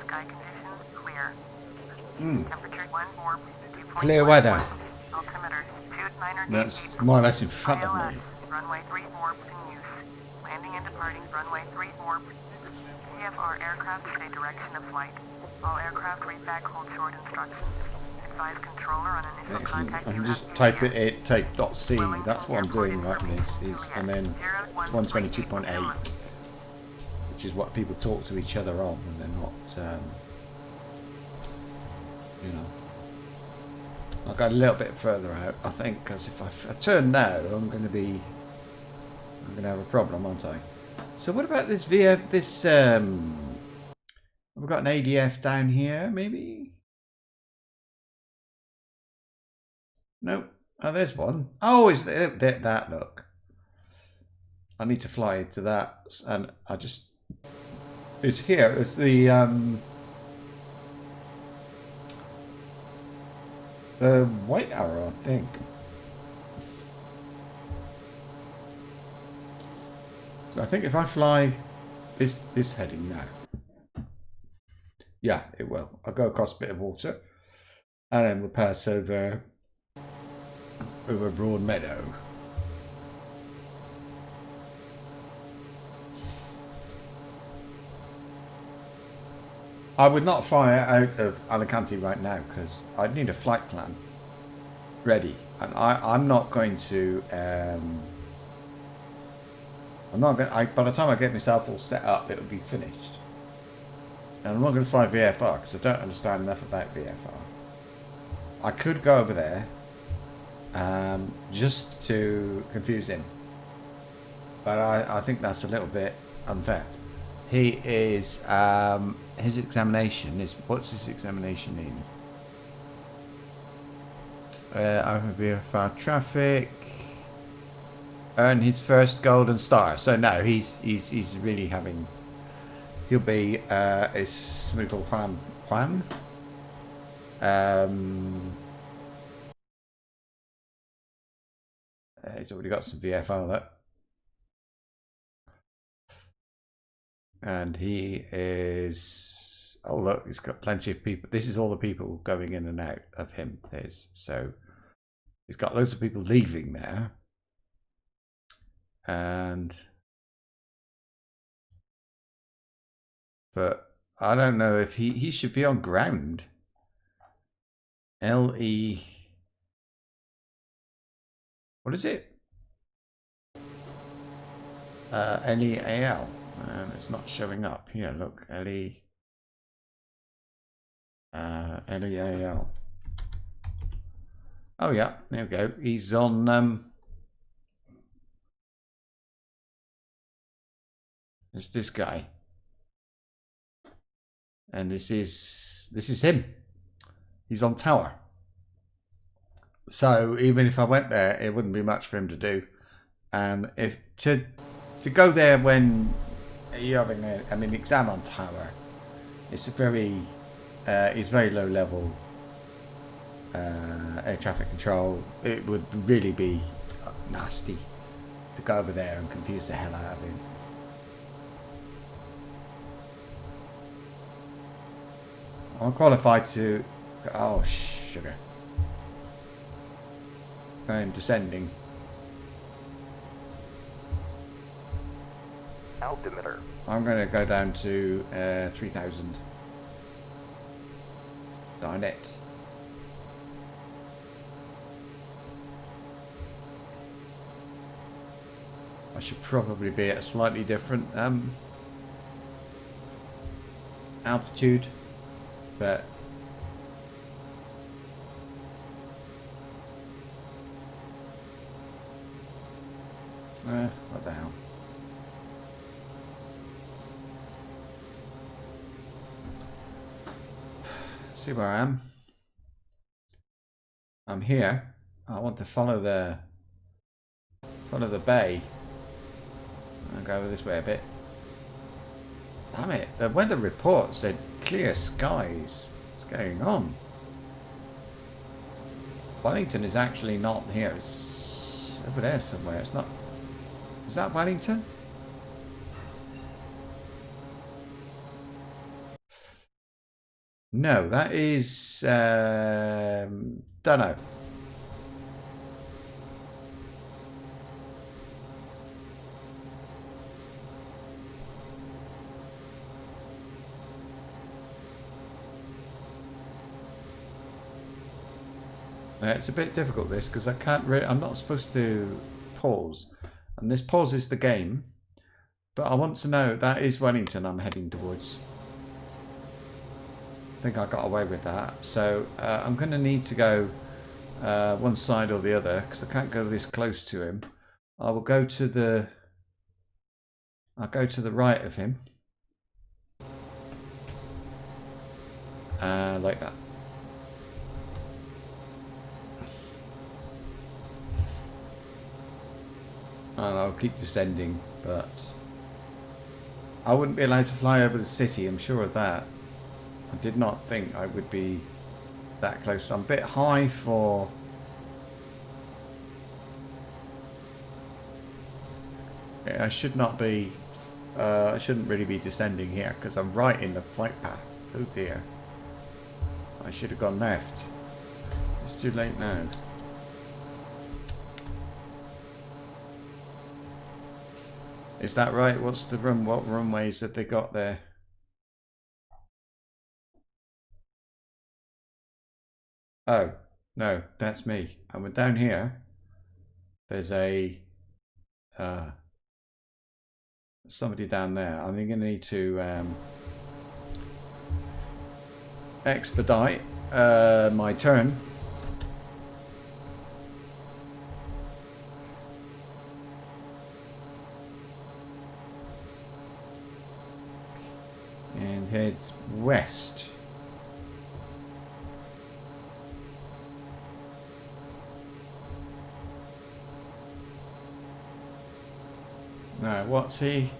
sky conditions clear, temperature 14, Clear weather. altimeter 29 That's more or less in front of me. runway 34 in use, landing and departing runway 34, VFR aircraft stay direction of flight, all aircraft read back hold short instructions. Advise controller on initial contact. I'm just type it, take .c. That's what I'm doing right now. Is and then 122.8, which is what people talk to each other on when they're not, you know. I got a little bit further out, I think, because if I turn now, I'm going to have a problem, aren't I? So what about this VF? This have we got an ADF down here, maybe? Nope. Oh, there's one. Oh, is that look? I need to fly to that, and it's here. It's the White Arrow, I think. So I think if I fly this heading now, yeah, it will. I'll go across a bit of water, and then we'll pass over Broad Meadow. I would not fly out of Alicante right now because I'd need a flight plan ready, and I'm not going to. I'm not going. By the time I get myself all set up, it'll be finished, and I'm not going to fly VFR because I don't understand enough about VFR. I could go over there. Just to confuse him, but I think that's a little bit unfair. He is his examination is what's his examination in? VFR traffic. Earn his first golden star. So no, he's really having. He'll be is somebody called Juan. He's already got some VFR there. And he is... Oh, look, he's got plenty of people. This is all the people going in and out of him. So he's got loads of people leaving there. But I don't know if he should be on ground. LE... What is it? LEAL. And it's not showing up. Here, look. LEAL. Oh, yeah. There we go. He's on... It's this guy. And this is him. He's on tower. So even if I went there, it wouldn't be much for him to do. And if to go there when you're having an exam on tower, it's very low level air traffic control. It would really be nasty to go over there and confuse the hell out of him. I'm qualified to... Oh, sugar. I'm descending. Altimeter. I'm going to go down to 3,000. Darn it. I should probably be at a slightly different altitude, but what the hell. See where I am. I'm here. I want to follow the bay. I'll go over this way a bit. Damn it, the weather report said clear skies. What's going on? Wellington is actually not here. It's over there somewhere. It's not. Is that Wellington? No, that is... don't know. It's a bit difficult this because I can't really, I'm not supposed to pause, and this pauses the game, but I want to know that is Wellington I'm heading towards. I think I got away with that, so I'm going to need to go one side or the other because I can't go this close to him. I will go to the right of him, like that. And I'll keep descending, but I wouldn't be allowed to fly over the city, I'm sure of that. I did not think I would be that close. I'm a bit high for... Yeah, I should not be... I shouldn't really be descending here, because I'm right in the flight path. Oh dear. I should have gone left. It's too late now. Is that right? What's the run? What runways have they got there? Oh, no, that's me. And we're down here. There's a somebody down there. I'm going to need to expedite my turn. And head west. No, what's he?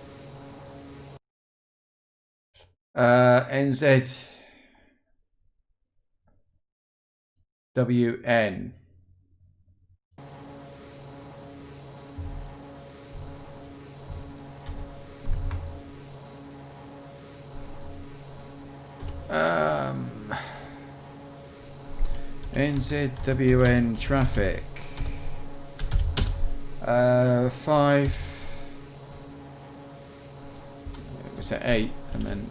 NZ WN. NZWN traffic. 5. Was it 8? And then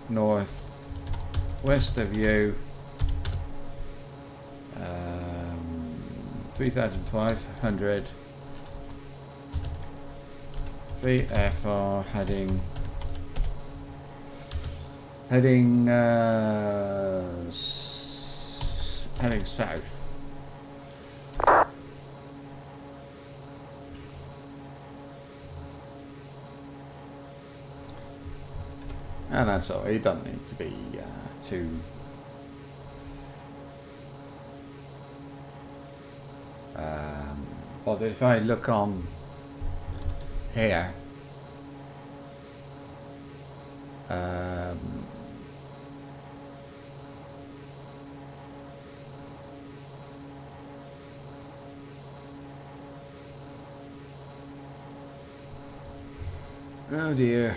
north west of you. 3,500. VFR heading south. And that's all. It doesn't need to be too. But if I look on here, oh dear.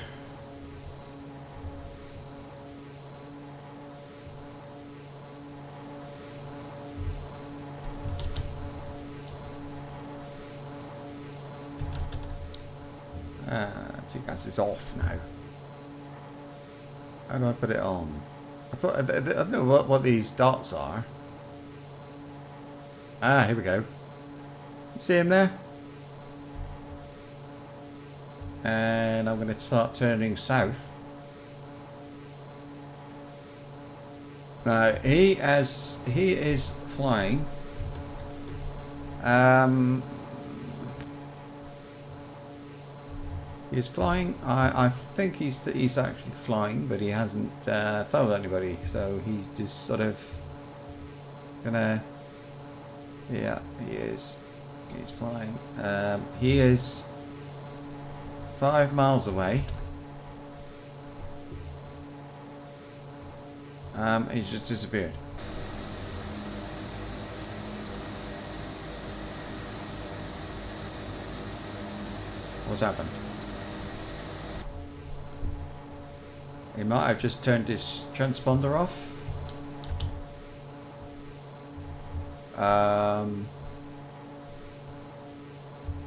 TCAS is off now. How do I put it on? I don't know what these dots are. Ah, here we go. You see him there? And I'm going to start turning south. Now he is flying. He's flying. I think he's actually flying, but he hasn't told anybody. So he's just sort of gonna. Yeah, he is. He's flying. He is 5 miles away. He's just disappeared. What's happened? He might have just turned his transponder off.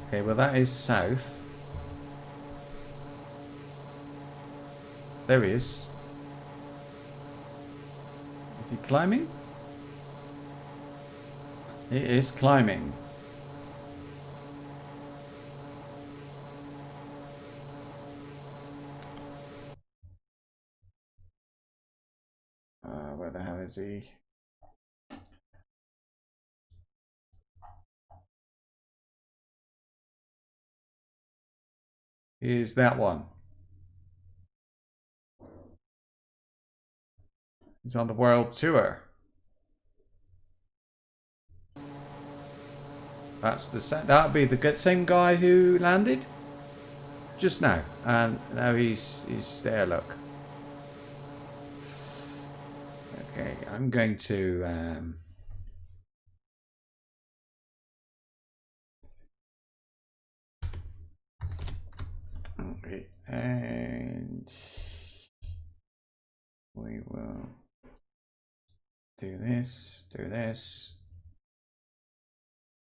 Okay, well that is south. There he is. Is he climbing? He is climbing. Where the hell is he? Is that one? He's on the world tour. That's that'll be the same guy who landed just now, and now he's there. Look. Okay, I'm going to. Okay, and we will do this,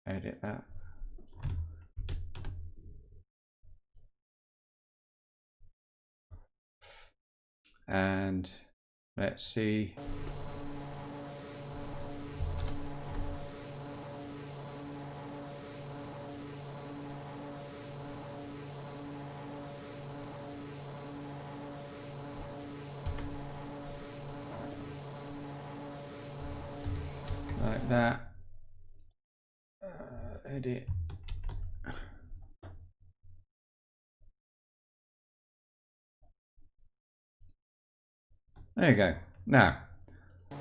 edit that. And let's see. Like that. Edit. There you go. Now,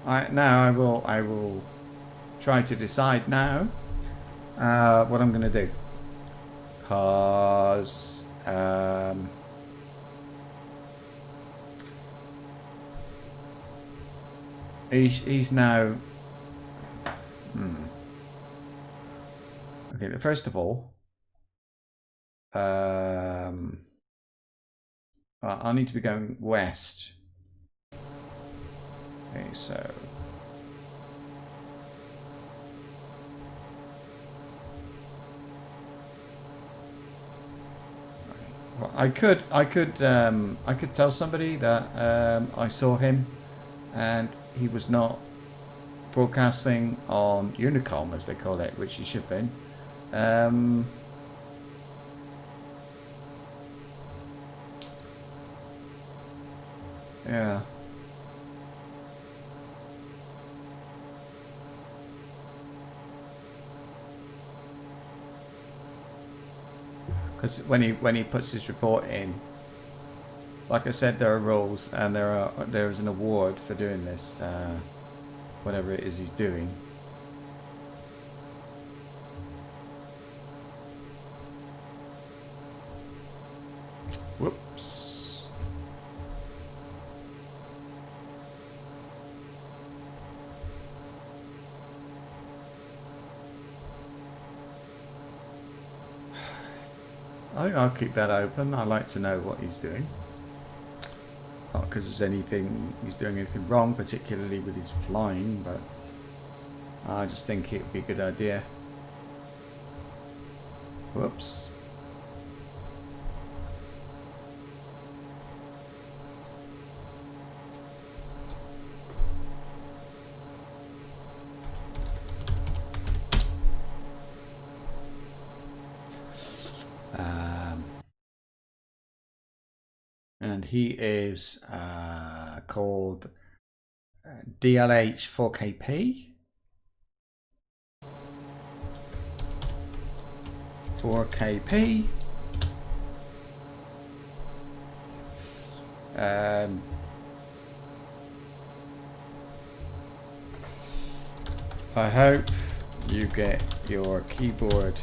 I will try to decide now what I'm going to do, cause he's now. Okay, but first of all, I need to be going west. Okay, so well, I could tell somebody that I saw him, and he was not broadcasting on Unicom, as they call it, which he should have been. Yeah. Because when he puts his report in, like I said, there are rules, and there is an award for doing this, whatever it is he's doing. Whoops. I think I'll keep that open. I'd like to know what he's doing. Not because he's doing anything wrong, particularly with his flying, but I just think it would be a good idea. Whoops. and he is called DLH 4KP. 4KP. I hope you get your keyboard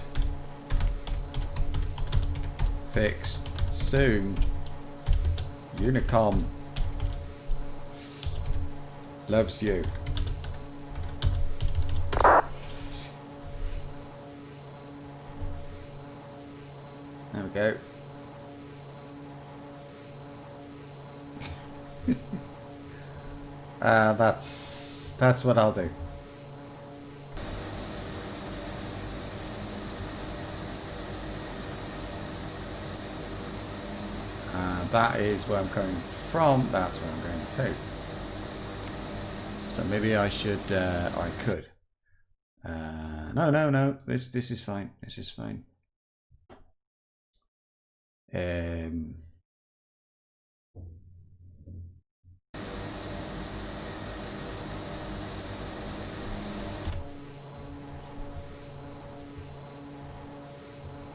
fixed soon. Unicom loves you. There we go. That's what I'll do. That is where I'm coming from. That's where I'm going to. So maybe I should, or I could. No. This is fine. This is fine.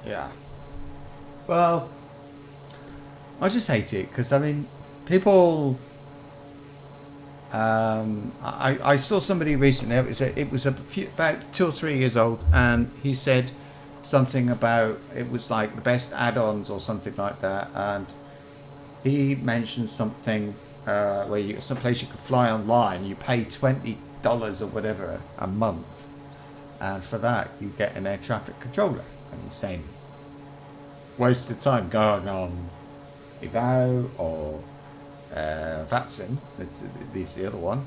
Yeah. Well, I just hate it because I mean, people. I saw somebody recently. It was about 2 or 3 years old, and he said something about it was like the best add-ons or something like that, and he mentioned something where some place you could fly online. You pay $20 or whatever a month, and for that you get an air traffic controller. And he's saying, waste of time going on IVAO or Vatson, this is the other one.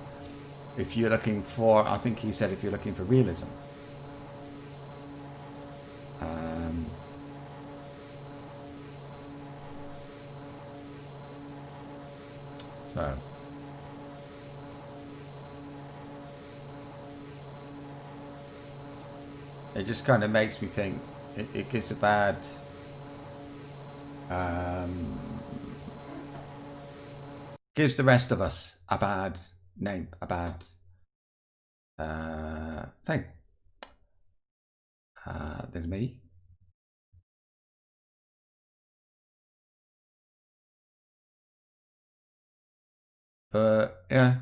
If you're looking for, I think he said, if you're looking for realism. So it just kind of makes me think it gives a bad gives the rest of us a bad name, a bad thing. There's me. But yeah,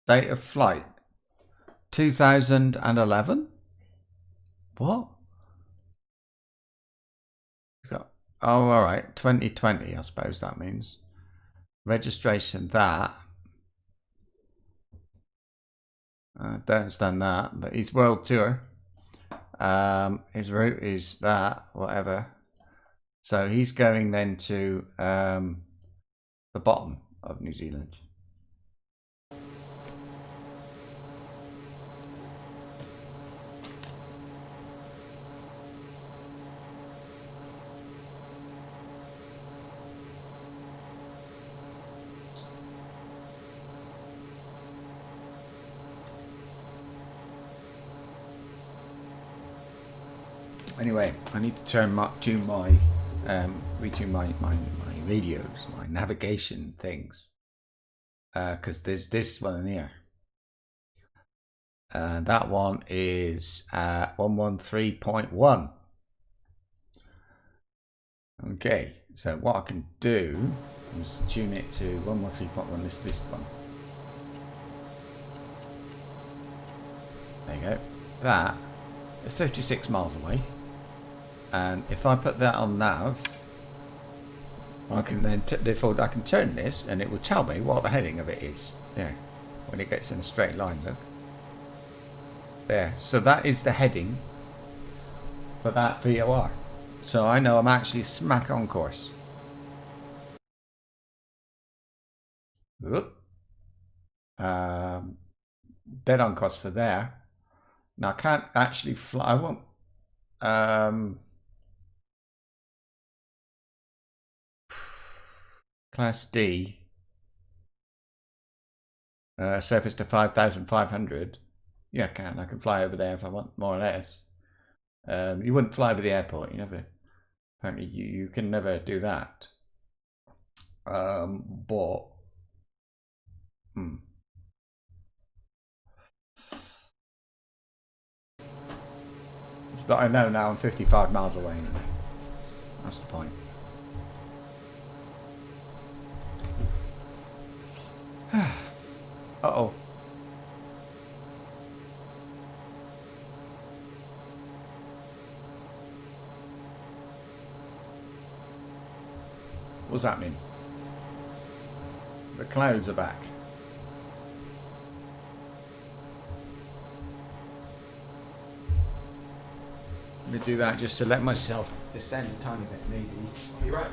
date of flight 2011. What? Oh, all right, 2020. I suppose that means registration. That I don't understand that, but his world tour. His route is that whatever. So he's going then to the bottom of New Zealand. Anyway, I need to retune my radios, my navigation things, because there's this one in here. That one is 113.1. Okay, so what I can do is tune it to 113.1. This one. There you go. That is 56 miles away. And if I put that on nav, I can then I can turn this and it will tell me what the heading of it is. Yeah, when it gets in a straight line, look. There, so that is the heading for that VOR. So I know I'm actually smack on course. Oop. Dead on course for there. Now I can't actually fly. I won't. Class D. Surface to 5,500. Yeah, I can. I can fly over there if I want, more or less. You wouldn't fly over the airport. You never. Apparently, you can never do that. But but I know now I'm 55 miles away anyway. That's the point. Uh-oh. What's happening? The clouds are back. Let me do that just to let myself descend a tiny bit, maybe. Are you right?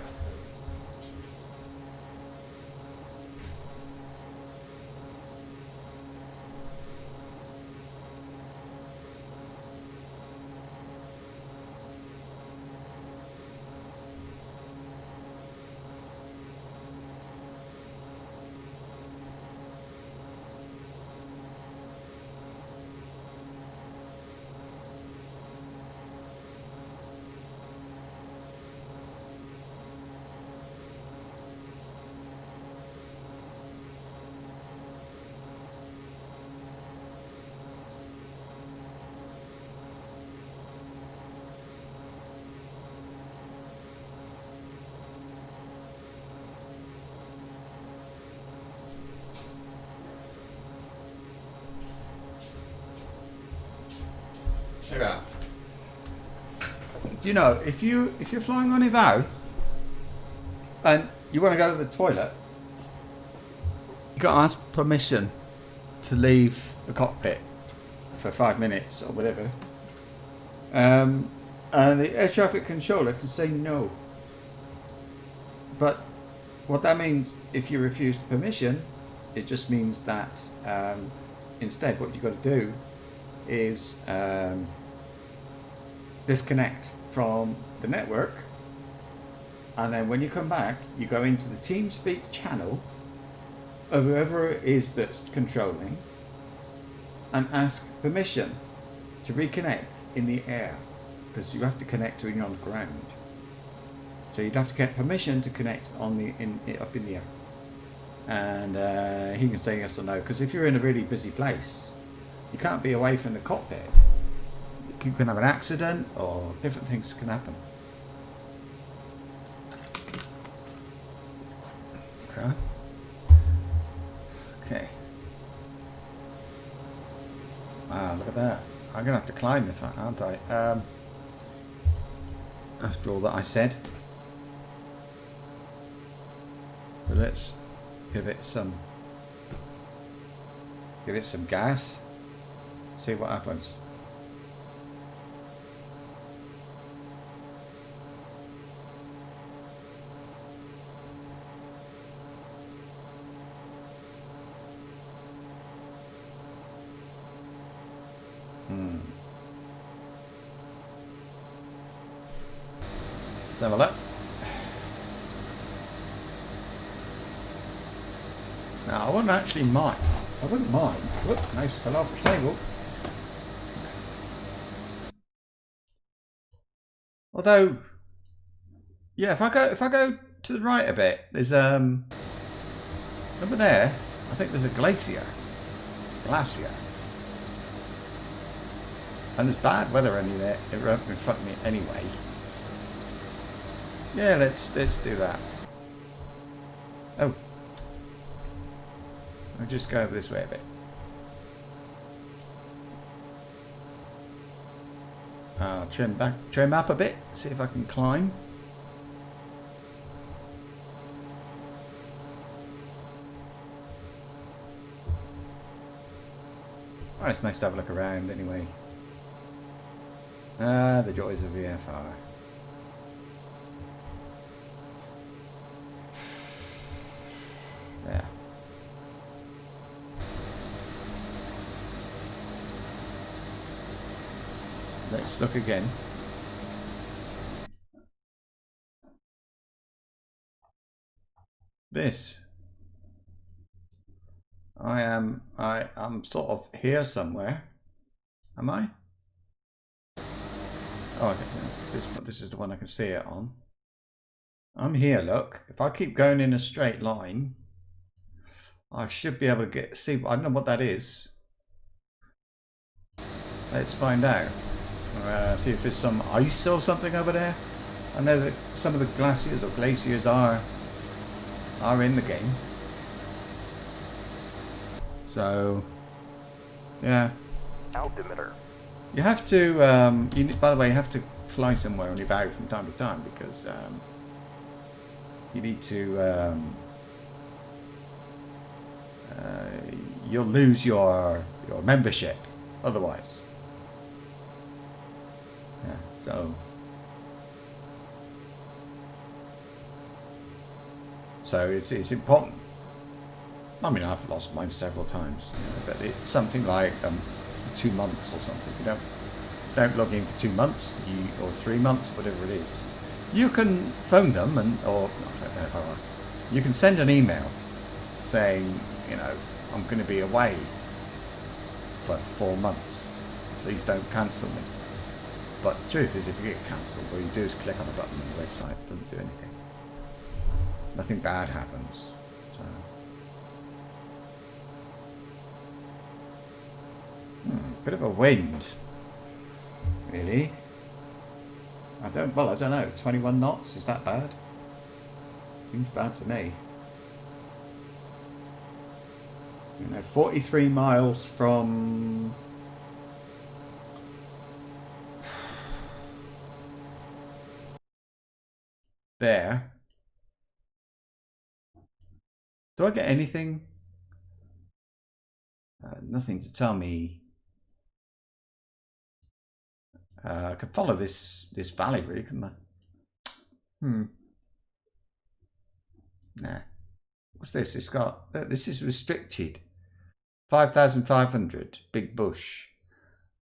Check it out. You know, if you're flying on IVAO and you want to go to the toilet, you got to ask permission to leave the cockpit for 5 minutes or whatever. And the air traffic controller can say no. But what that means, if you refuse permission, it just means that instead what you've got to do is disconnect from the network, and then when you come back you go into the TeamSpeak channel of whoever it is that's controlling and ask permission to reconnect in the air, because you have to connect when you're on the ground. So you'd have to get permission to connect on the up in the air, and he can say yes or no, because if you're in a really busy place you can't be away from the cockpit. You can have an accident or different things can happen. Okay. Wow, look at that. I'm gonna have to climb if I aren't I? After all that I said. But let's give it some gas. See what happens. Let's have a look. Now I wouldn't actually mind. I wouldn't mind. Whoops, mouse fell off the table. Although, yeah, if I go to the right a bit, there's over there. I think there's a glacier, and there's bad weather in there in front of me anyway. Yeah, let's do that. Oh, I'll just go over this way a bit. I'll trim up a bit, see if I can climb. Oh, it's nice to have a look around anyway. The joys of VFR. Yeah. Let's look again. This. I'm sort of here somewhere. Am I? Oh, okay. This is the one I can see it on. I'm here, look. If I keep going in a straight line, I should be able to see. I don't know what that is. Let's find out. See if there's some ice or something over there. I know that some of the glaciers are in the game. So, yeah. Altimeter. You have to. By the way, you have to fly somewhere on your bag from time to time because you need to. You'll lose your membership otherwise. Yeah. So it's important. I mean, I've lost mine several times, but it's something like 2 months or something. You don't log in for 2 months, or 3 months, whatever it is. You can phone them or you can send an email saying, I'm going to be away for 4 months. Please don't cancel me. But the truth is, if you get cancelled, all you do is click on a button on the website. It doesn't do anything. Nothing bad happens. So. Bit of a wind, really. I don't know. 21 knots, is that bad? Seems bad to me. 43 miles from there. Do I get anything? Nothing to tell me. I could follow this valley, really, couldn't I? Nah. What's this? It's got. This is restricted. 5,500. Big bush.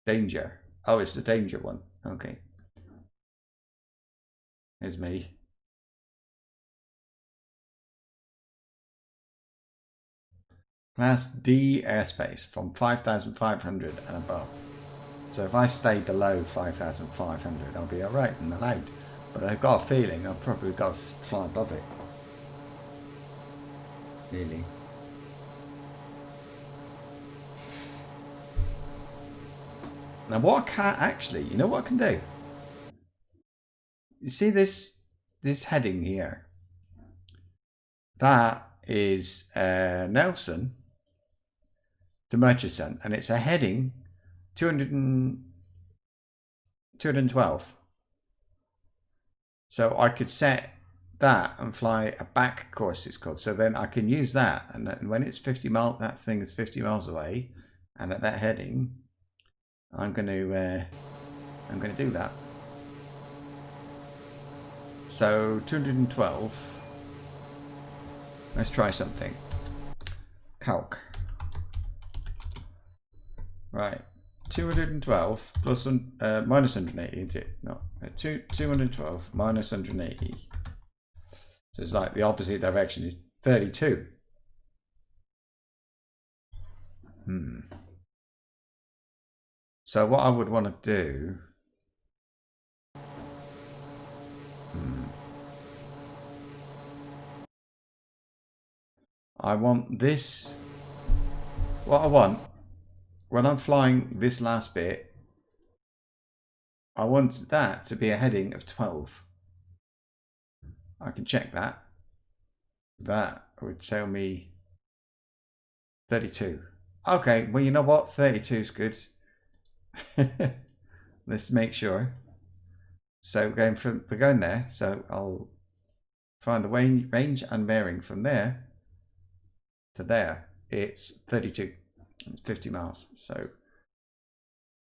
Danger. Oh, it's the danger one. Okay. Here's me. Class D airspace from 5,500 and above. So if I stay below 5,500, I'll be alright and allowed. But I've got a feeling I've probably got to fly above it. Really. Now what I can actually, you know what I can do? You see this heading here? That is Nelson to Murchison, and it's a heading 212. So I could set that and fly a back course, it's called. So then I can use that, and when it's 50 miles, that thing is 50 miles away, and at that heading, I'm going to do that. So 212. Let's try something. Calc. Right. 212 plus minus 180, isn't it? No. 212 minus 180. So it's like the opposite direction is 32. So what I would want to do. I want this. What I want when I'm flying this last bit, I want that to be a heading of 12. I can check that. That would tell me 32. Okay, well, you know what? 32 is good. Let's make sure. So we're going there. So I'll find the range and bearing from there to there. It's 32. It's 50 miles. So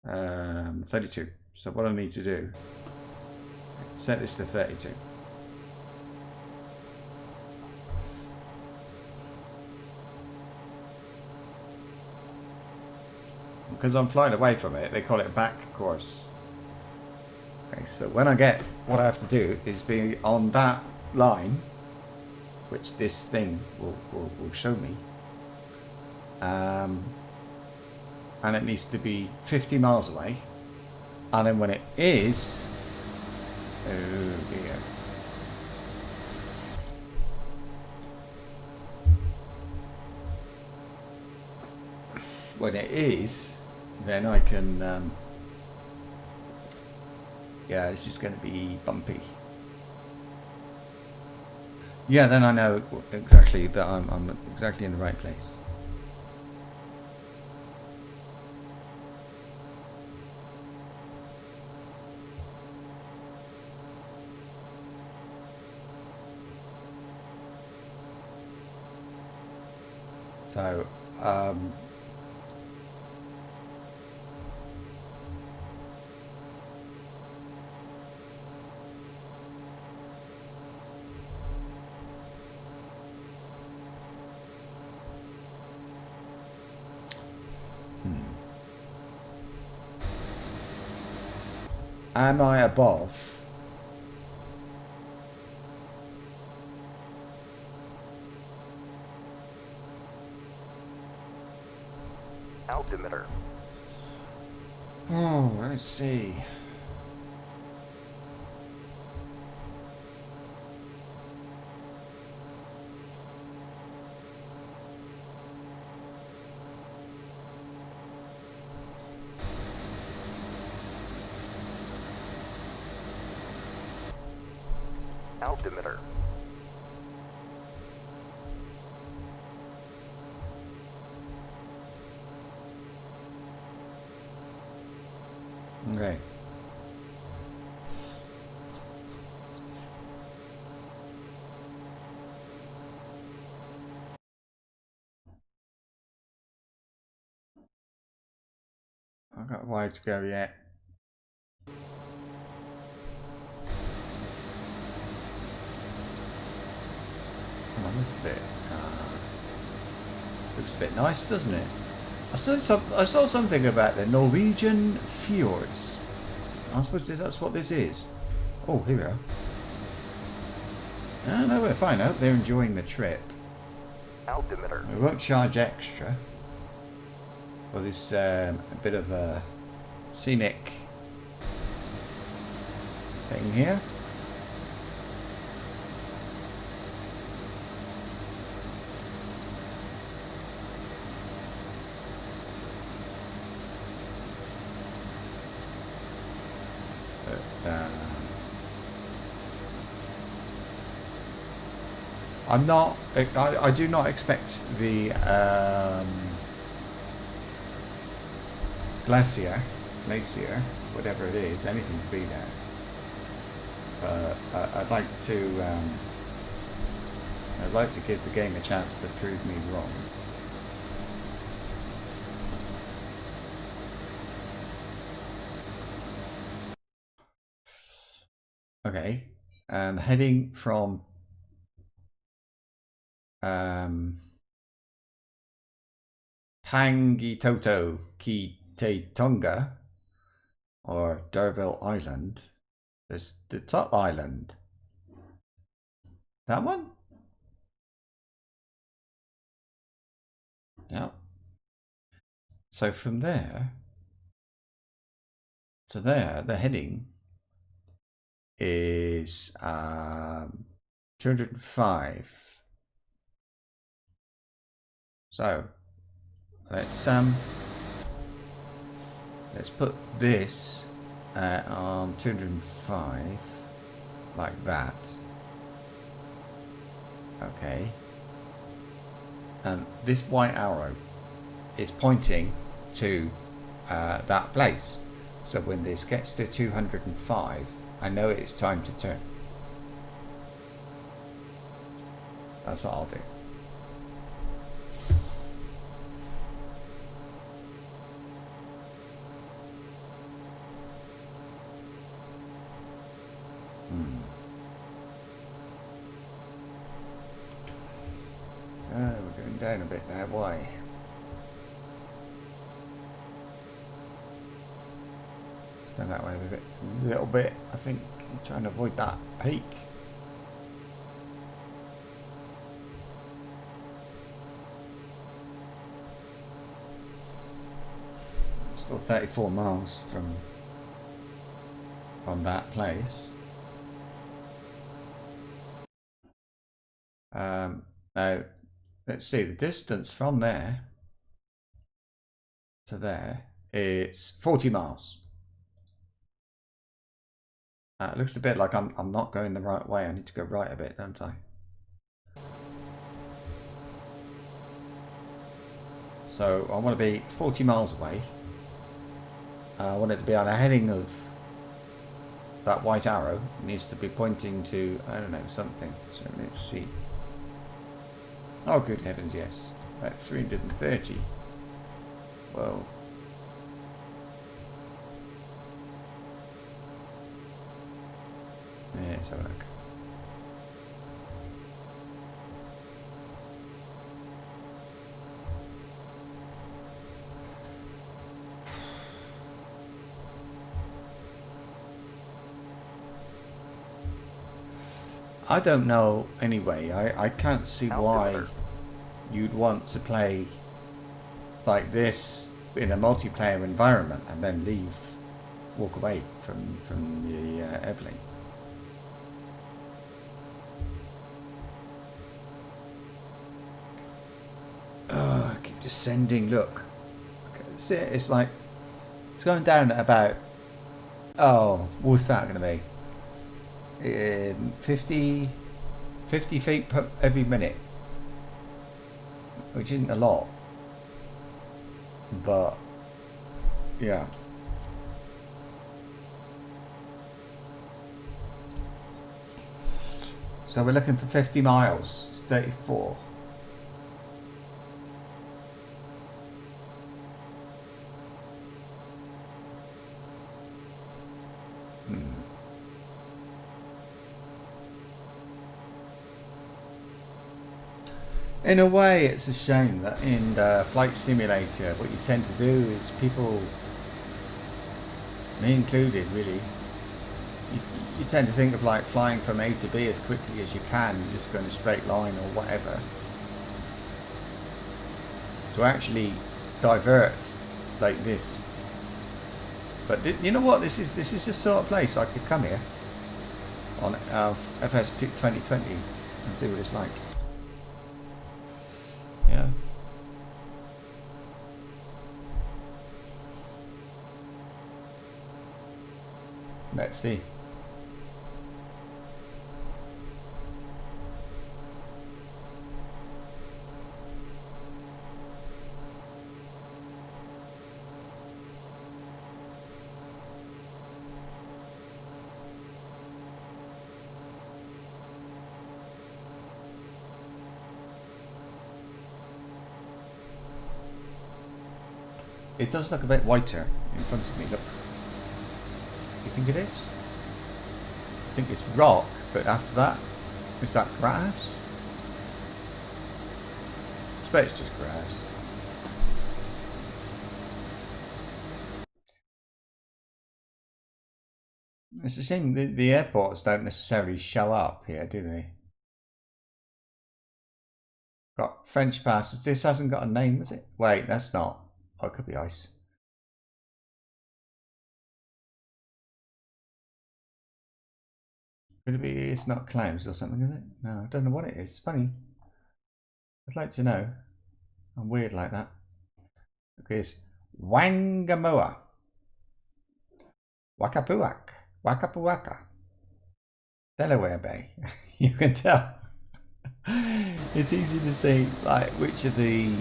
32. So what I need to do, set this to 32. Because I'm flying away from it, they call it back course. Okay, so when I get, what I have to do is be on that line, which this thing will show me. And it needs to be 50 miles away. And then when it is, oh dear, when it is, then I can, yeah, it's just going to be bumpy. Yeah, then I know exactly that I'm exactly in the right place. So, am I above? Altimeter. Oh, let's see. Altimeter. Okay. I've got a way to go yet. Come on, this bit. Looks a bit nice, doesn't it? I saw something about the Norwegian fjords. I suppose that's what this is. Oh, here we are. Ah, no, we're fine. I hope they're enjoying the trip. Altimeter. We won't charge extra for this a bit of a scenic thing here. But I'm not. I do not expect the glacier, whatever it is, anything to be there. But I'd like to give the game a chance to prove me wrong. Okay, and heading from Pangitoto Ki Te Tonga or Derville Island. There's the top island. That one? Yeah. So from there to there, the heading is 205. So let's put this on 205 like that. Okay. And this white arrow is pointing to that place. So when this gets to 205, I know it's time to turn. That's what I'll do. We're going down a bit now. Why? Let's go that way a little bit. I think I'm trying to avoid that peak. Still 34 miles from that place. Now let's see the distance from there to there, it's 40 miles. It looks a bit like I'm not going the right way. I need to go right a bit, don't I? So I want to be 40 miles away. I want it to be on a heading of that white arrow. It needs to be pointing to, I don't know, something. So let's see. Oh, good heavens, yes. About 330. Whoa. Yeah, let's have a look. I don't know anyway. I can't see why you'd want to play like this in a multiplayer environment and then leave, walk away from the airplane. Oh, I keep just sending. Look, see, it's like it's going down at about. Oh, what's that going to be? 50 feet per every minute, which isn't a lot, but yeah. So we're looking for 50 miles. It's 34. In a way, it's a shame that in Flight Simulator, what you tend to do is people, me included really, you tend to think of like flying from A to B as quickly as you can, just go in a straight line or whatever. To actually divert like this. But you know what? This is the sort of place I could come here on FS 2020 and see what it's like. Yeah. Let's see. It does look a bit whiter in front of me, look. Do you think it is? I think it's rock, but after that, is that grass? I suppose it's just grass. It's a shame the airports don't necessarily show up here, do they? Got French passes. This hasn't got a name, is it? Wait, that's not. Oh, it could be ice. Could it be it's not clouds or something, is it? No, I don't know what it is. It's funny. I'd like to know. I'm weird like that. Okay, it's Wangamoa. Wakapuak. Wakapuaka. Delaware Bay. You can tell. It's easy to say like which of the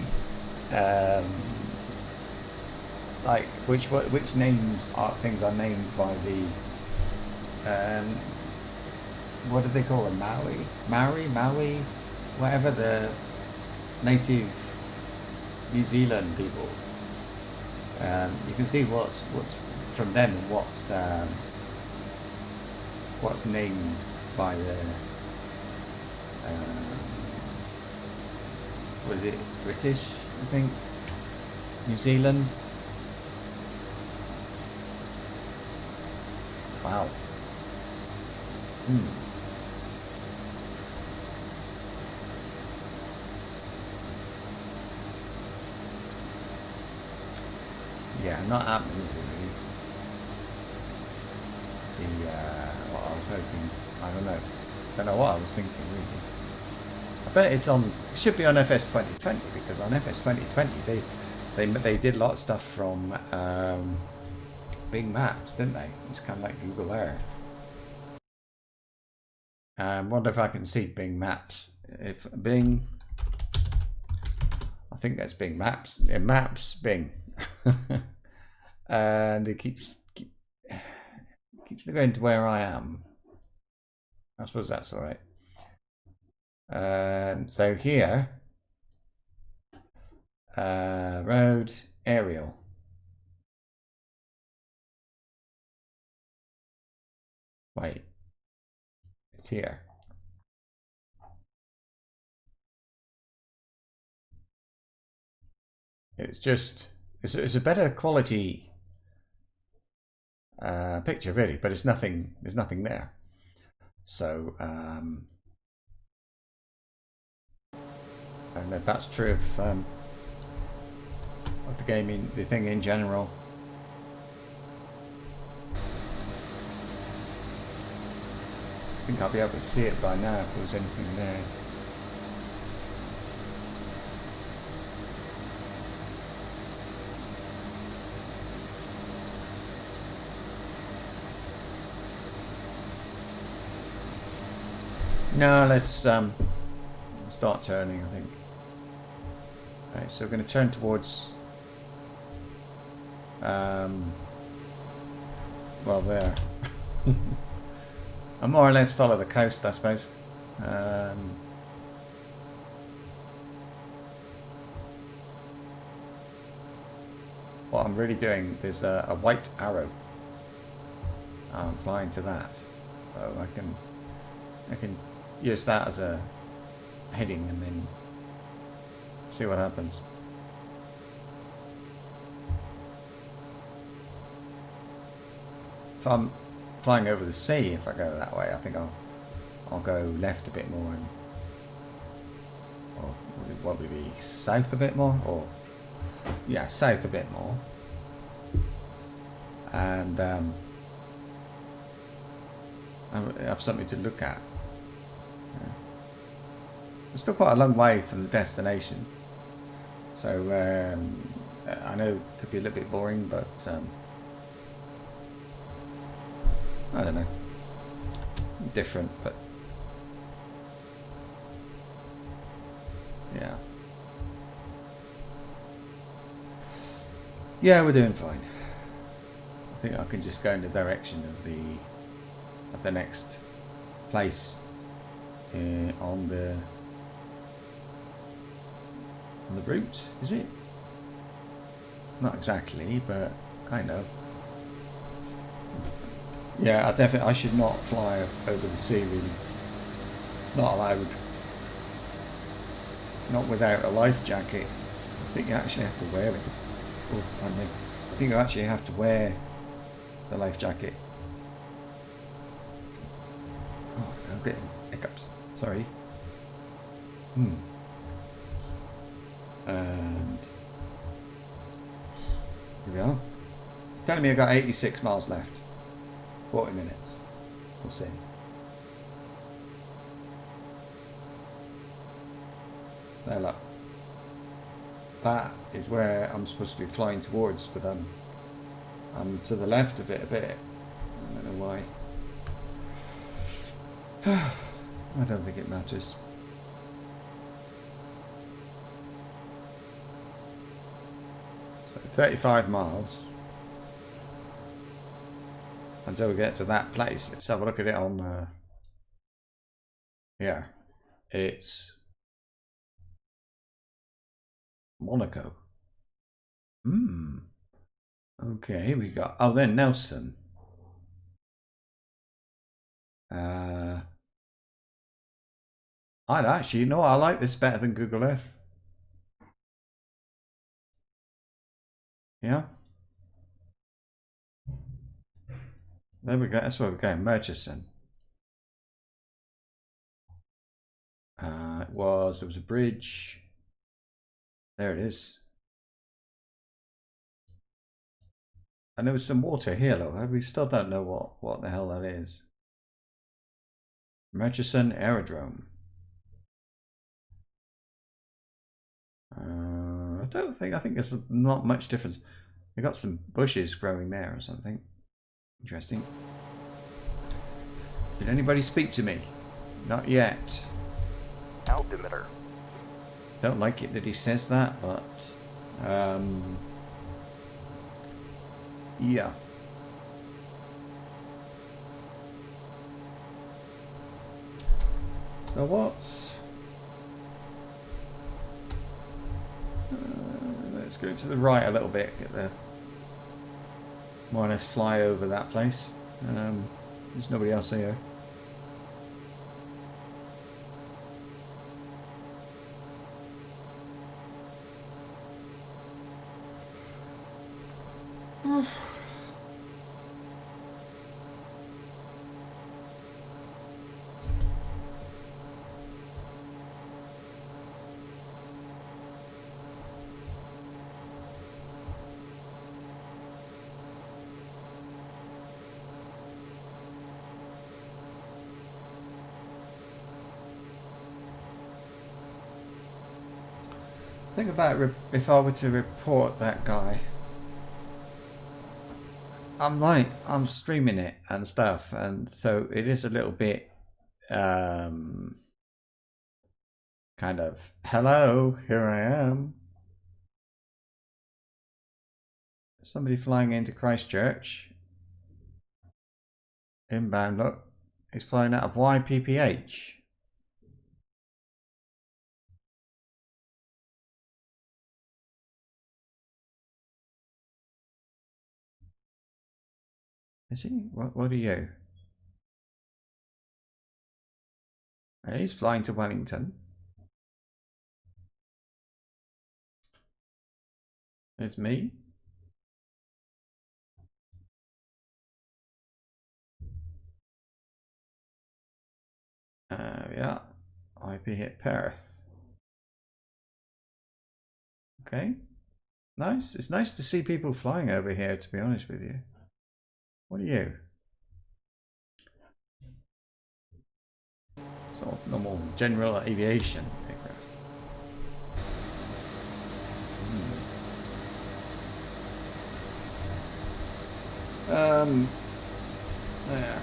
like which names are things are named by the what do they call them? Maori, whatever, the native New Zealand people. You can see what's from them and what's named by the was it British, I think, New Zealand. Wow. Yeah, not happening, is it really? What I was hoping, I don't know what I was thinking really. I bet it's on, it should be on FS 2020, because on FS 2020 They did a lot of stuff from Bing Maps, didn't they? It's kind of like Google Earth. Wonder if I can see Bing Maps. If Bing, I think that's Bing Maps. Yeah, Maps Bing, and it keeps going to where I am. I suppose that's all right. So here, road aerial. Wait, it's here. It's a better quality picture really, but there's nothing there. So I don't know if that's true of the gaming, the thing in general. I think I'll be able to see it by now if there was anything there. No, let's start turning, I think. Right, so we're going to turn towards well, there. I more or less follow the coast, I suppose. What I'm really doing is a white arrow. I'm flying to that, so I can use that as a heading and then see what happens. If I'm flying over the sea, if I go that way, I think I'll go left a bit more, or what would be south a bit more, or yeah, south a bit more, and I have something to look at. Yeah. It's still quite a long way from the destination, so I know it could be a little bit boring, but I don't know, different, but yeah, we're doing fine. I think I can just go in the direction of the next place on the route, is it? Not exactly, but kind of. Yeah, I should not fly over the sea, really. It's not allowed. Not without a life jacket. I think you actually have to wear it. Oh, pardon me. I think you actually have to wear the life jacket. Oh, I'm getting hiccups. Sorry. And here we are. Telling me I got 86 miles left. 40 minutes. We'll see. There, look. That is where I'm supposed to be flying towards, but I'm to the left of it a bit. I don't know why. I don't think it matters. So 35 miles. Until we get to that place. Let's have a look at it on here. It's Monaco. Okay, we got, oh, then Nelson. I'd actually, you know, I like this better than Google Earth. Yeah. There we go. That's where we're going. Murchison. There was a bridge. There it is. And there was some water here, look. We still don't know what the hell that is. Murchison Aerodrome. I I think there's not much difference. We've got some bushes growing there or something. Interesting. Did anybody speak to me? Not yet. Altimeter. Don't like it that he says that, but yeah. So what's let's go to the right a little bit, get the more or less fly over that place. There's nobody else here. Think about if I were to report that guy. I'm streaming it and stuff, and so it is a little bit kind of, hello, here I am. Somebody flying into Christchurch. Inbound, look. He's flying out of YPPH. Is he? What are you? He's flying to Wellington. There's me. Yeah. IP hit Perth. Okay. Nice. It's nice to see people flying over here, to be honest with you. What are you? Sort of normal general aviation aircraft. Yeah.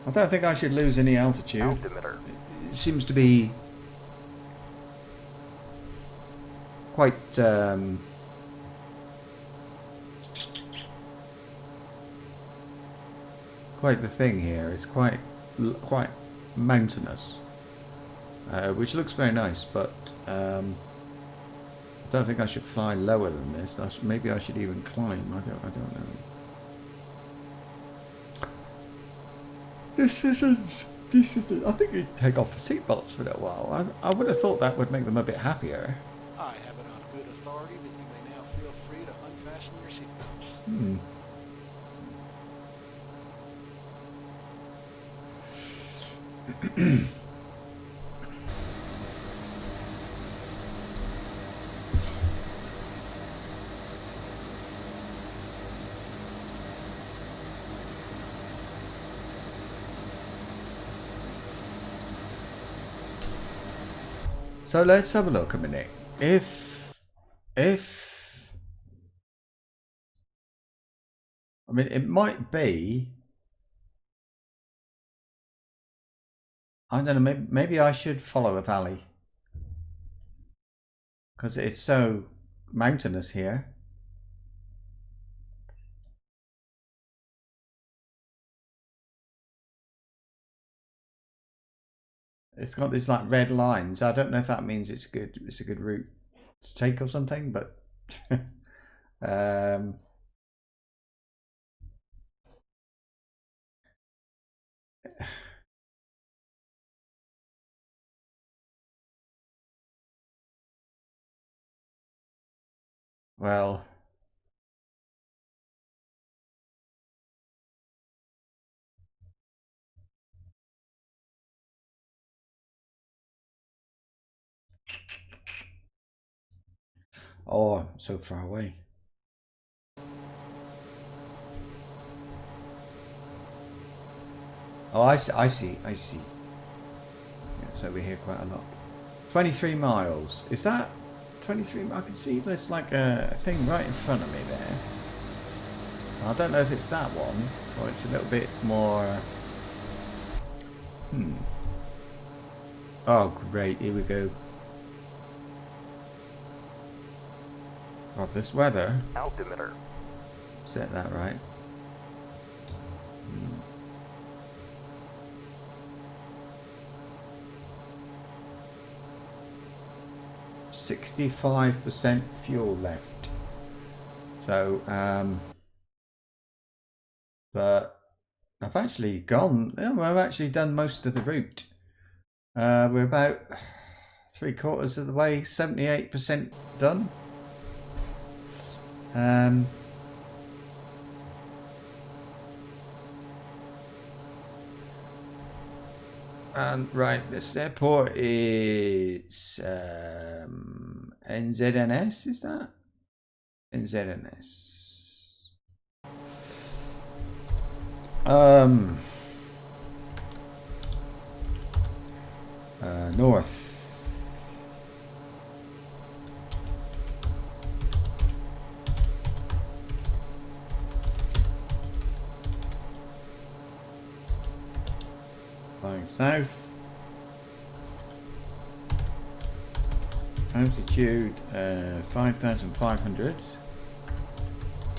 I don't think I should lose any altitude. Altimeter. It seems to be quite quite the thing here. It's quite mountainous, which looks very nice, but I don't think I should fly lower than this. Maybe I should even climb. I don't know. This isn't. I think you'd take off the seatbelts for a little while. I would have thought that would make them a bit happier. I have it on good authority that you may now feel free to unfasten your seatbelts. So let's have a look a minute. If I mean, it might be, I don't know, maybe I should follow a valley because it's so mountainous here. It's got these like red lines. I don't know if that means it's good. It's a good route to take or something, but well, oh, so far away. Oh, I see. Yeah, it's over here quite a lot. 23 miles. Is that 23? I can see there's like a thing right in front of me there. I don't know if it's that one or it's a little bit more. Oh, great. Here we go. God, this weather. Altimeter. Set that right. 65% fuel left. So, but I've actually gone. I've actually done most of the route. We're about 3/4 of the way, 78% done. And right, this airport is NZNS, is that? NZNS. North. Flying south. Altitude 5,500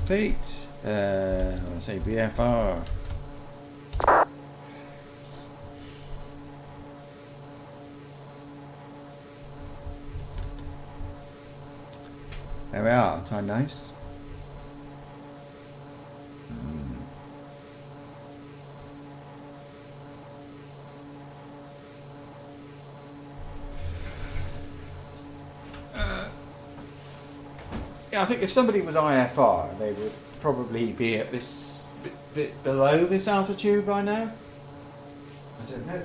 feet. I'll say VFR. There we are. Time nice. Yeah, I think if somebody was IFR, they would probably be at this bit below this altitude by now. I don't know.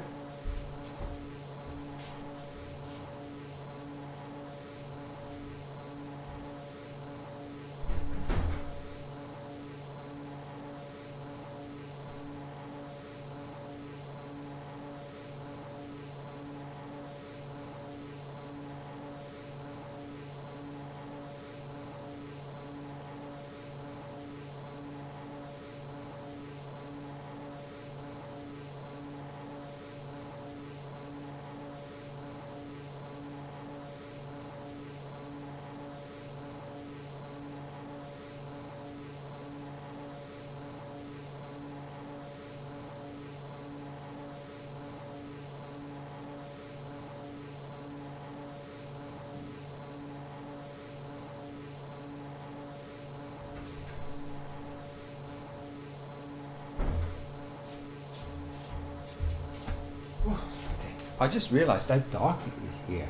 I just realised how dark it is here.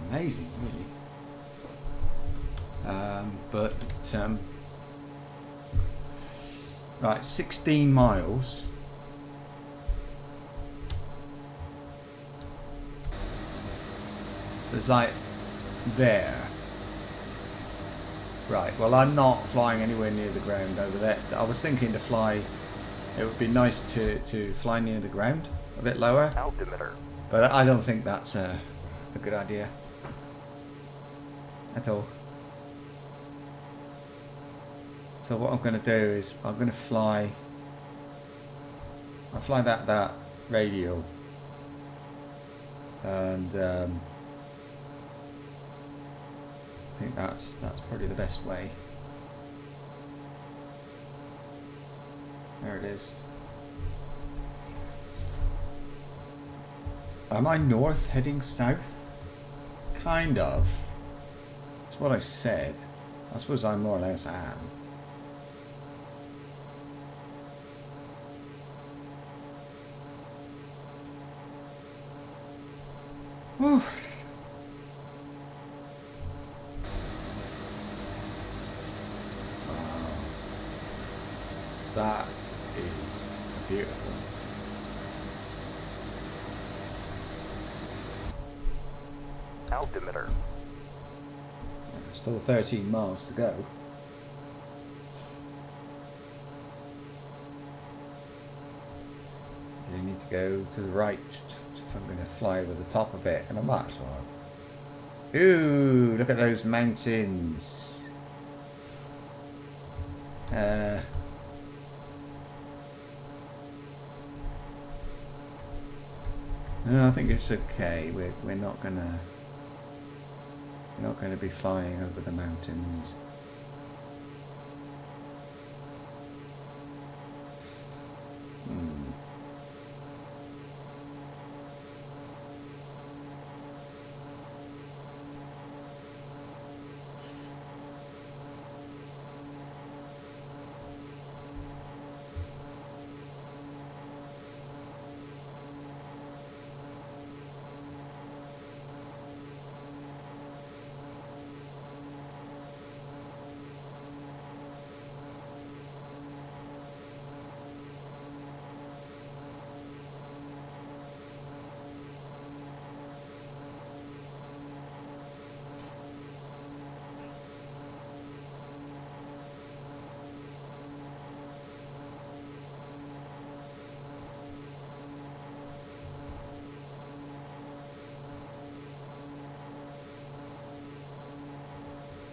Amazing, really. Right, 16 miles. It's like there. Right, well, I'm not flying anywhere near the ground over there. I was thinking to fly, it would be nice to fly near the ground, a bit lower. Altimeter. But I don't think that's a good idea at all. So what I'm going to do is I'm going to fly. I'll fly that radial, and I think that's probably the best way. There it is. Am I north heading south? Kind of. That's what I said. I suppose I more or less am. Whew. Wow. That is beautiful. Altimeter. Still 13 miles to go. You need to go to the right if I'm going to fly over the top of it, and I might as well. Ooh, look at those mountains. No, I think it's okay. We're not gonna be flying over the mountains.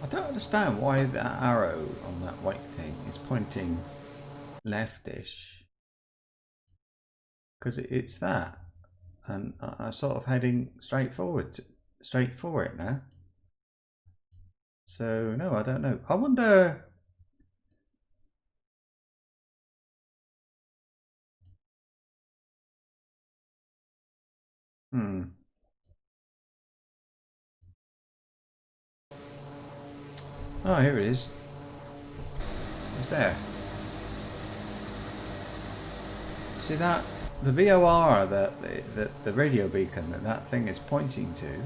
I don't understand why that arrow on that white thing is pointing leftish. Because it's that. And I'm sort of heading straight for it now. So, no, I don't know. I wonder... Oh, here it is. It's there. See that? The VOR, the radio beacon that thing is pointing to,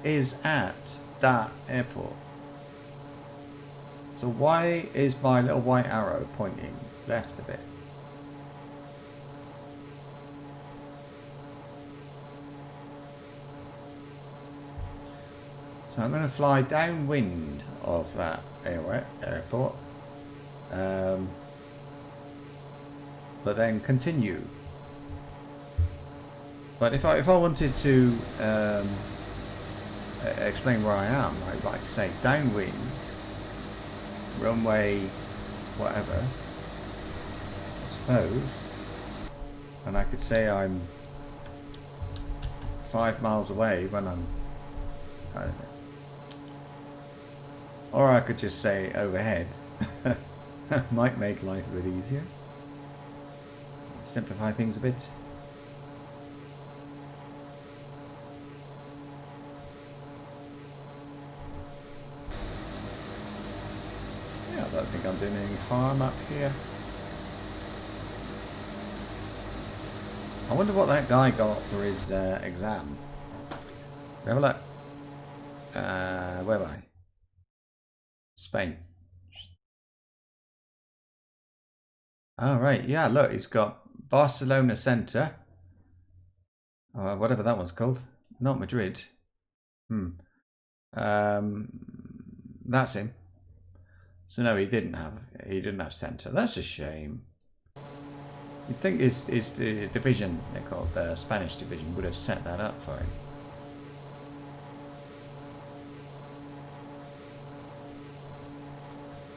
is at that airport. So why is my little white arrow pointing left a bit? So I'm going to fly downwind of that airport, but then continue. But if I wanted to explain where I am, I'd like to say downwind, runway, whatever, I suppose, and I could say I'm 5 miles away when I'm, I don't know. Or I could just say overhead. Might make life a bit easier. Simplify things a bit. Yeah, I don't think I'm doing any harm up here. I wonder what that guy got for his exam. Have a look. Where am I? Spain. Oh, right. Yeah, look, he's got Barcelona Centre. Whatever that one's called. Not Madrid. That's him. So no, he didn't have centre. That's a shame. You'd think his division, they call it the Spanish division, would have set that up for him.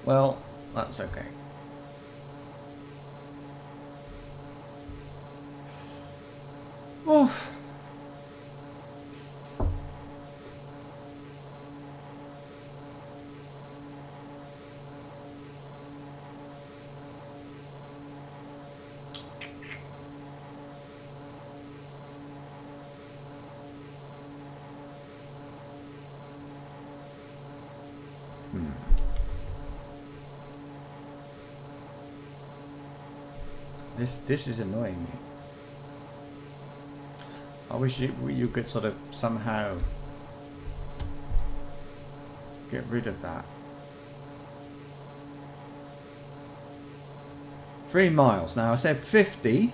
Well, that's okay. Oh. This is annoying me. I wish you could sort of somehow get rid of that. 3 miles. Now I said 50. If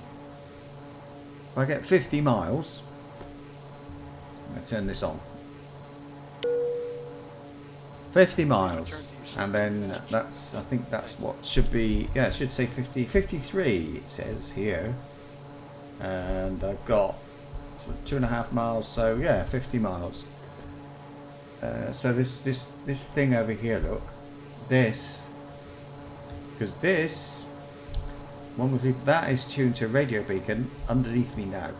I get 50 miles, I'm going to turn this on. 50 miles. And then that's, I think that's what should be, yeah, it should say 53 it says here. And I've got 2.5 miles. So yeah, 50 miles. So this thing over here, look, this, because this one was that is tuned to a radio beacon underneath me now,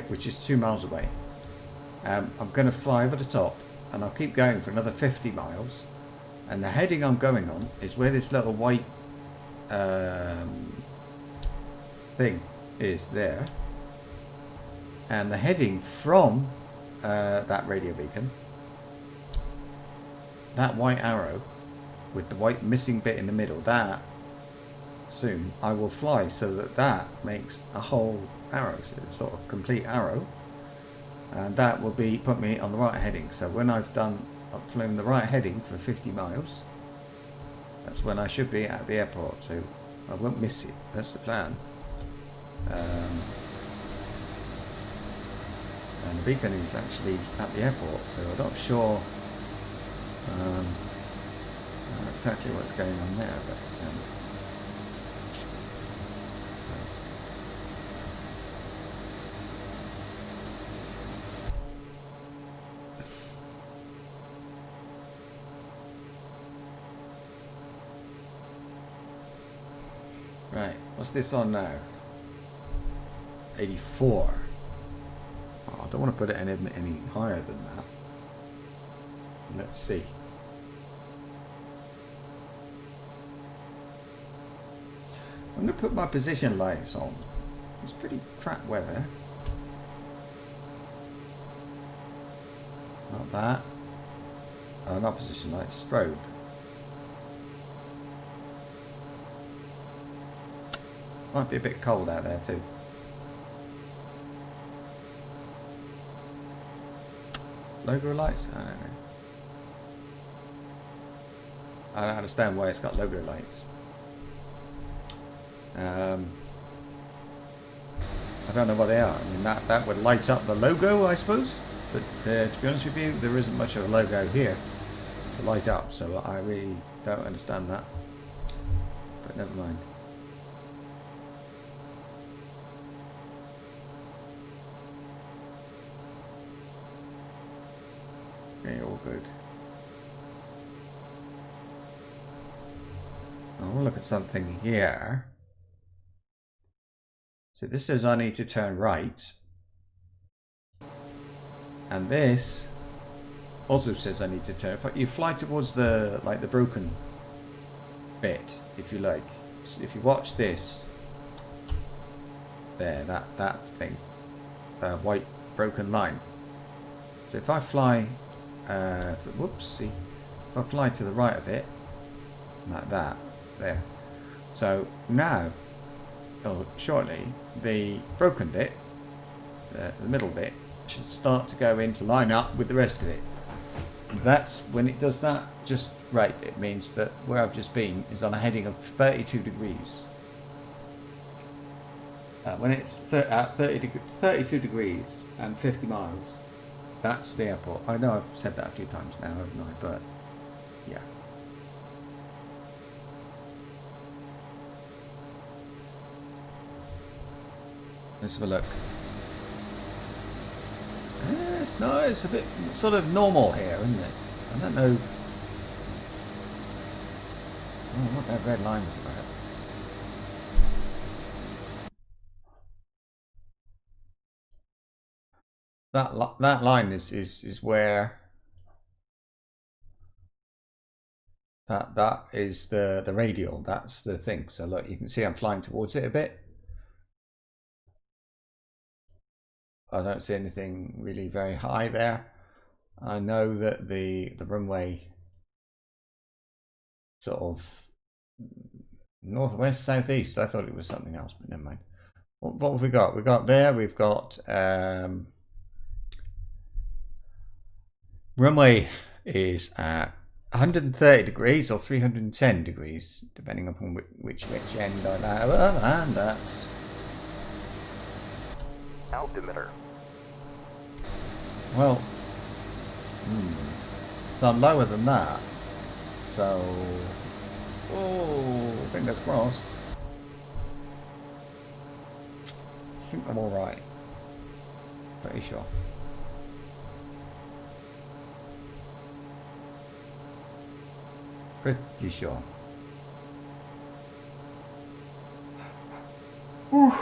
which is 2 miles away. I'm going to fly over the top, and I'll keep going for another 50 miles. And the heading I'm going on is where this little white thing is there. And the heading from that radio beacon, that white arrow with the white missing bit in the middle, that soon I will fly so that makes a whole arrow, so it's sort of complete arrow, and that will put me on the right heading. So when I've flown the right heading for 50 miles, that's when I should be at the airport, so I won't miss it. That's the plan. And the beacon is actually at the airport, so I'm not sure exactly what's going on there, but right, what's this on now? 84. Oh, I don't want to put it any higher than that. Let's see. I'm going to put my position lights on. It's pretty crap weather. Not that. Oh, not position lights, strobe. Might be a bit cold out there too. Logo lights? I don't know. I don't understand why it's got logo lights. I don't know what they are. I mean, that would light up the logo, I suppose. But to be honest with you, there isn't much of a logo here to light up, so I really don't understand that. But never mind. Okay, all good. I want to look at something here. So this says I need to turn right. And this also says I need to turn. If you fly towards the broken bit, if you like. So if you watch this, there, that thing, white broken line. So if I fly, whoopsie, if I fly to the right of it, like that, there. So now, or shortly, the broken bit, the middle bit, should start to go into line up with the rest of it. That's when it does that just right. It means that where I've just been is on a heading of 32 degrees. When it's at 32 degrees and 50 miles, that's the airport. I know I've said that a few times now, haven't I? But yeah. Let's have a look. It's nice. It's a bit sort of normal here, isn't it? I don't know. I don't know what that red line was about. That line is where that is the radial. That's the thing. So look, you can see I'm flying towards it a bit. I don't see anything really very high there. I know that the runway sort of northwest, southeast. I thought it was something else, but never mind. What have we got? We've got runway is at 130 degrees or 310 degrees, depending upon which end I land at. Altimeter. Well, so I'm lower than that. So, oh, fingers crossed. I think I'm all right. Pretty sure. Pretty sure. Whew.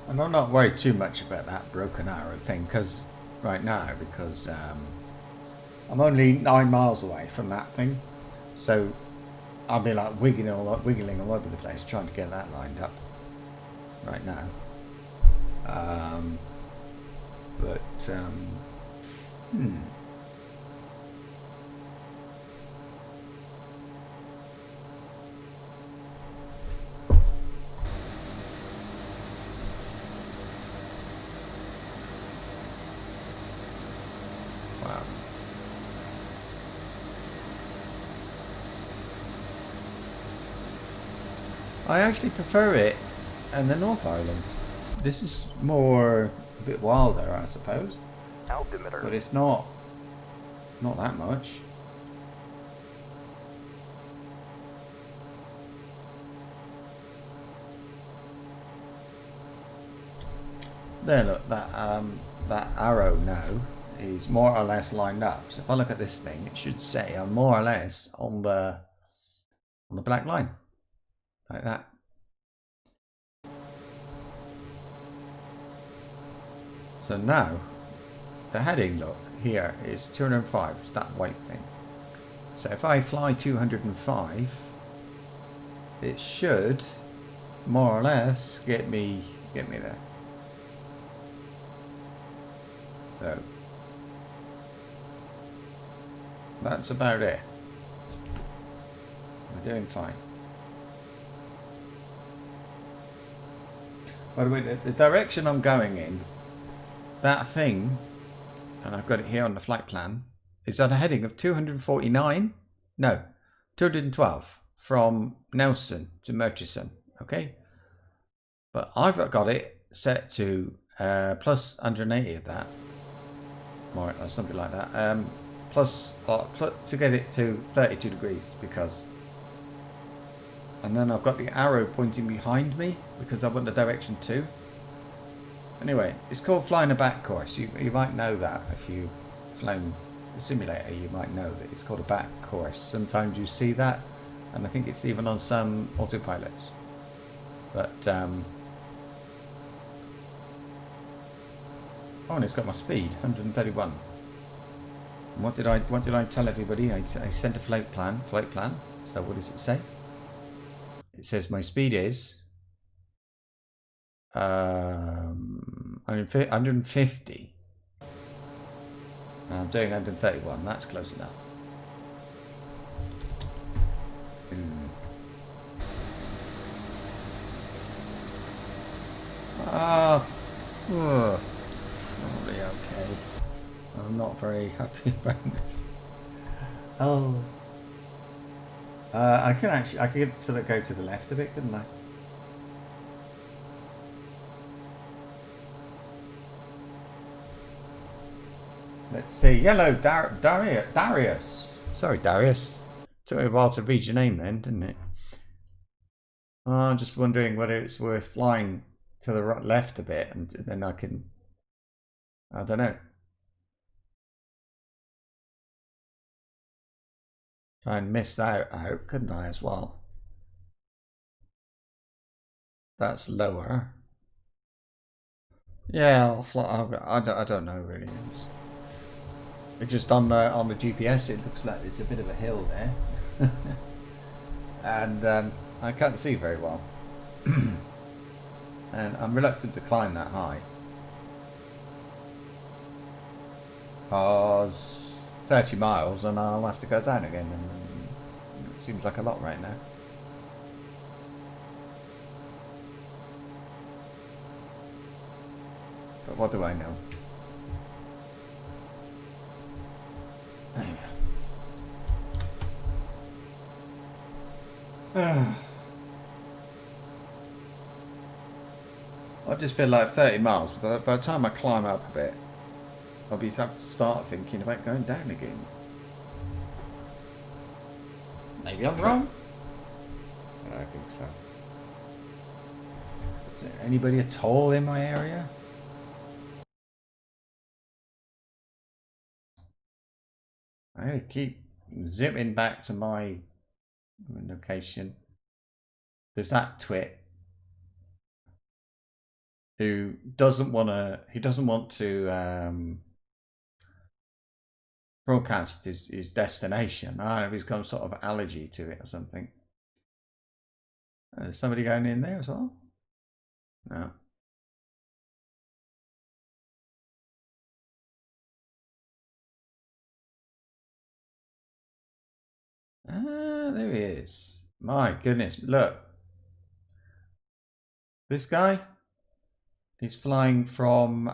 And I'm not worried too much about that broken arrow thing because right now, because I'm only 9 miles away from that thing, so I'll be like wiggling all over the place trying to get that lined up right now. Wow. I actually prefer it in the North Island. This is more a bit wilder, I suppose, Altimeter. but it's not that much. There, look, that arrow now is more or less lined up. So if I look at this thing, it should say I'm more or less on the black line, like that. So now the heading, look here, is 205. It's that white thing. So if I fly 205, it should more or less get me there. So that's about it. We're doing fine. By the way, the direction I'm going in, that thing, and I've got it here on the flight plan, is at a heading of 249? No, 212 from Nelson to Murchison, okay? But I've got it set to plus 180 of that, or something like that, plus to get it to 32 degrees, because, and then I've got the arrow pointing behind me because I want the direction too. Anyway, it's called flying a back course. You might know that if you've flown the simulator. You might know that it's called a back course. Sometimes you see that, and I think it's even on some autopilots. But oh, and it's got my speed, 131. And what did I tell everybody? I sent a flight plan. So what does it say? It says my speed is 150. I'm doing 131. That's close enough. Probably okay. I'm not very happy about this. Oh. I could sort of go to the left a bit, couldn't I? Let's see. Yellow Darius. Sorry, Darius. Took me a while to read your name then, didn't it? Oh, I'm just wondering whether it's worth flying to the left a bit, and then I can. I don't know. Try and miss that out, couldn't I, as well? That's lower. Yeah, I'll fly. I don't know really. It's just on the GPS. It looks like there's a bit of a hill there, and I can't see very well. And I'm reluctant to climb that high. Because 30 miles and I'll have to go down again, and it seems like a lot right now. But what do I know? I just feel like 30 miles, but by the time I climb up a bit, I'll have to start thinking about going down again. Maybe I'm wrong. I don't think so. Is there anybody at all in my area? I keep zipping back to my location. There's that twit who doesn't want to broadcast his destination. I don't know if he's got some sort of allergy to it or something. Is somebody going in there as well? No. Ah, there he is. My goodness, look. This guy, he's flying from,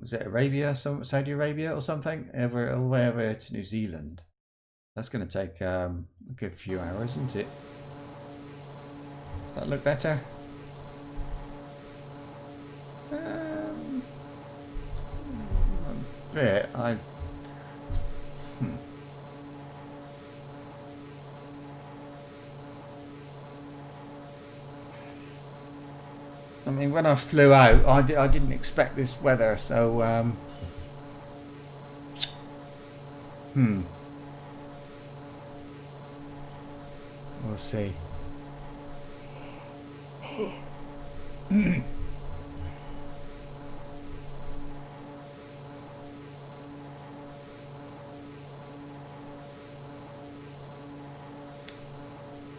is it Arabia, Saudi Arabia or something? All the way over to New Zealand. That's going to take a good few hours, isn't it? Does that look better? Yeah, I mean, when I flew out, I didn't expect this weather, so we'll see.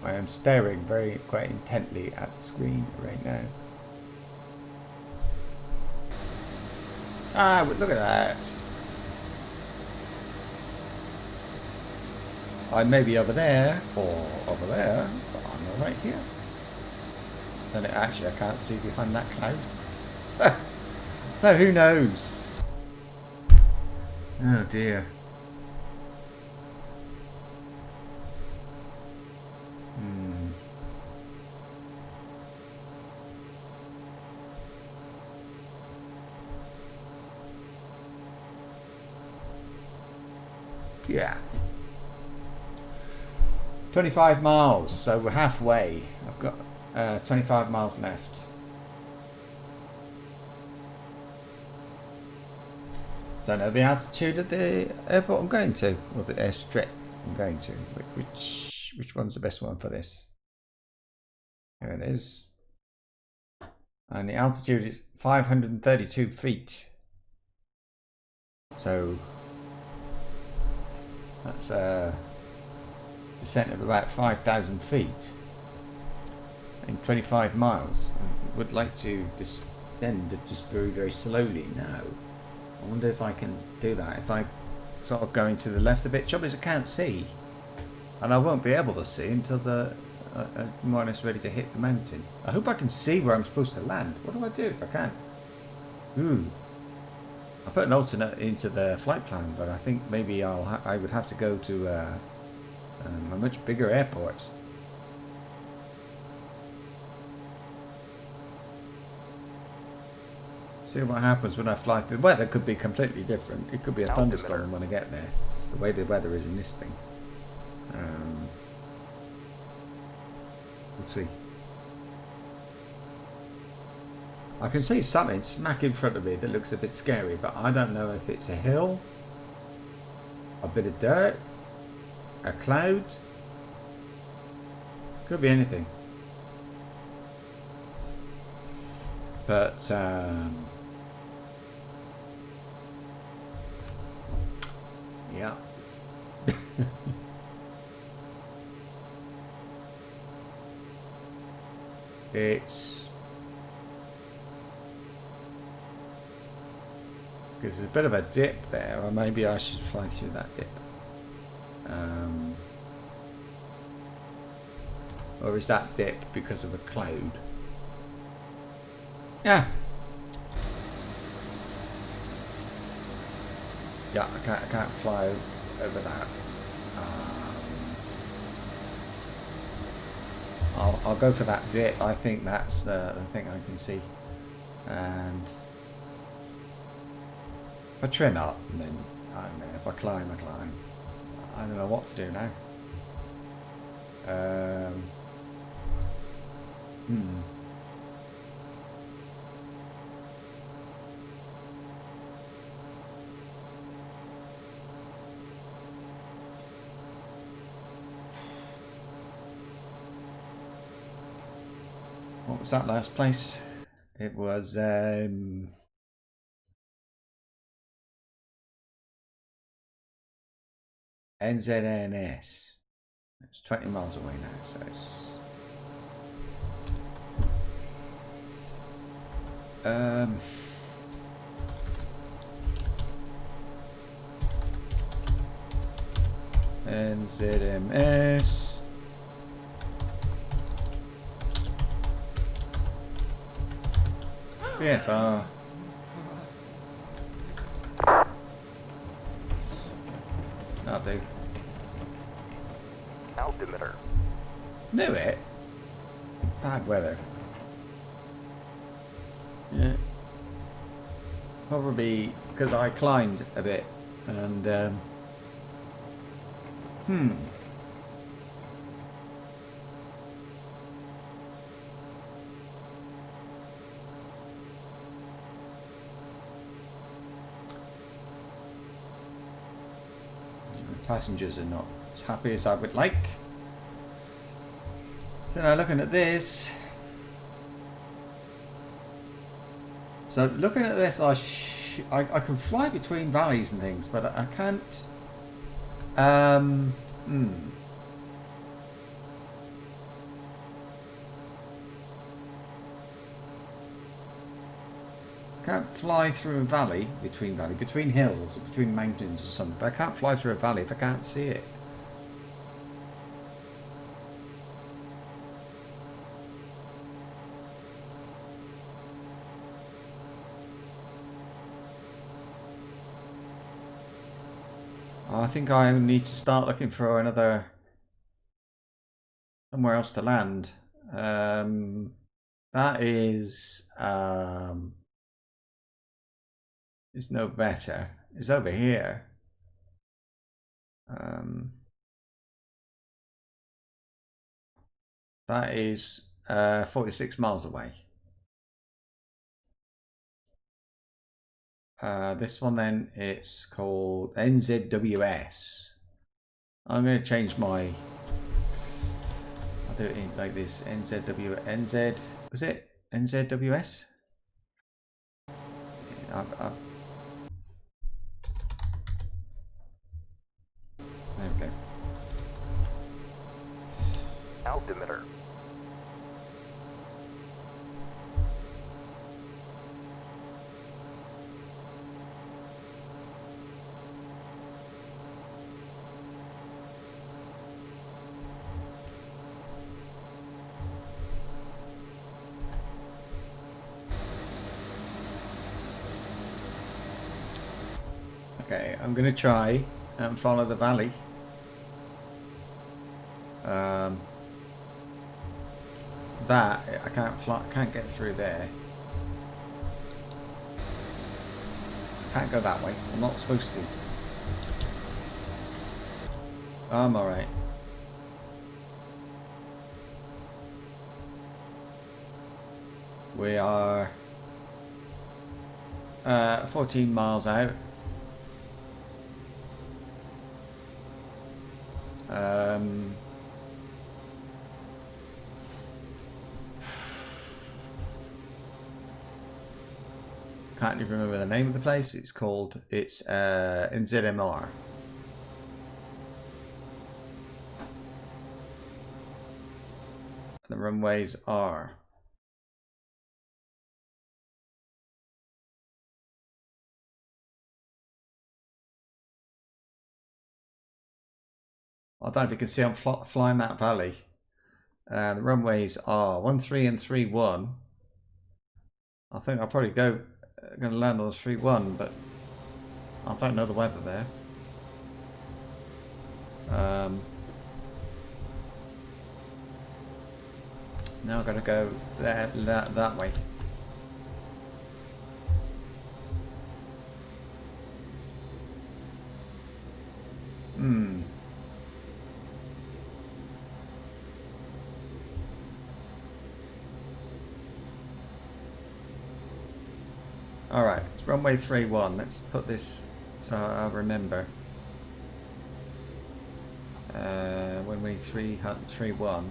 I am staring quite intently at the screen right now. Ah, but look at that. I may be over there or over there, but I'm right here. Then actually I can't see behind that cloud. So who knows? Oh dear. Yeah. 25 miles, so we're halfway. I've got 25 miles left. Don't know the altitude of the airport I'm going to, or the airstrip I'm going to. Which one's the best one for this? Here it is. And the altitude is 532 feet. So that's a descent of about 5,000 feet in 25 miles. I would like to descend just very, very slowly now. I wonder if I can do that. If I sort of go into the left a bit. Trouble is I can't see. And I won't be able to see until I'm more or less ready to hit the mountain. I hope I can see where I'm supposed to land. What do I do if I can't? I put an alternate into the flight plan, but I think maybe I would have to go to a much bigger airport. See what happens when I fly through. The weather could be completely different. It could be a thunderstorm when I get there. The way the weather is in this thing. We'll see. I can see something smack in front of me that looks a bit scary, but I don't know if it's a hill, a bit of dirt, a cloud. Could be anything. But yeah. It's because there's a bit of a dip there, or maybe I should fly through that dip. Or is that dip because of a cloud? Yeah. Yeah, I can't fly over that. I'll go for that dip. I think that's the thing I can see. And if I trim up, and then I don't know. If I climb, I climb. I don't know what to do now. was that last place? It was NZNS. It's 20 miles away now, so it's NZMS. VFR. That'll do. Altimeter. Knew it. Bad weather. Yeah. Probably because I climbed a bit and passengers are not as happy as I would like. So now looking at this. So looking at this, I can fly between valleys and things, but I can't. Can't fly through a valley, between hills, or between mountains or something. But I can't fly through a valley if I can't see it. I think I need to start looking for somewhere else to land. That is no better. It's over here. That is 46 miles away. This one then, it's called NZWS. I'm going to change my... I'll do it like this. NZ... Was it? NZWS? There we go. Altimeter. Okay, I'm going to try and follow the valley. That I can't get through there. I can't go that way. I'm not supposed to. I'm alright. We are 14 miles out. Can't even remember the name of the place. It's NZMR. The runways are. I don't know if you can see I'm flying that valley. The runways are 13 and 31. I think I'll probably going to land on the 31, but I don't know the weather there. Now I've got to go that way. Alright, it's runway 31. Let's put this so I'll remember. Runway 31.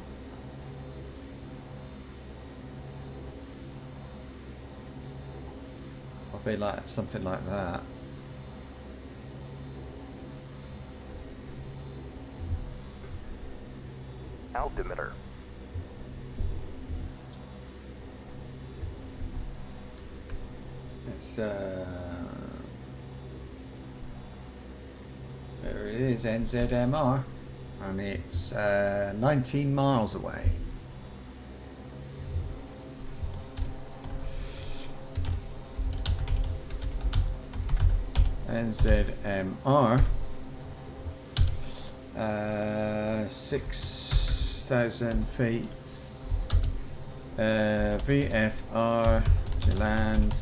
be like something like that. Altimeter. It's there it is, NZMR, and it's 19 miles away. NZMR, 6,000 feet. VFR to land.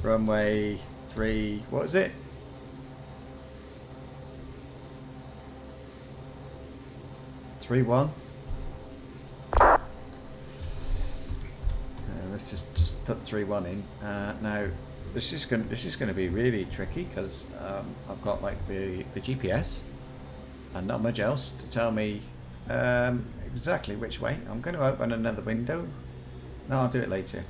Runway 3. What is it? Three one. Let's just put 3-1 in. Now this is gonna be really tricky because I've got like the GPS and not much else to tell me exactly which way. I'm going to open another window. No, I'll do it later.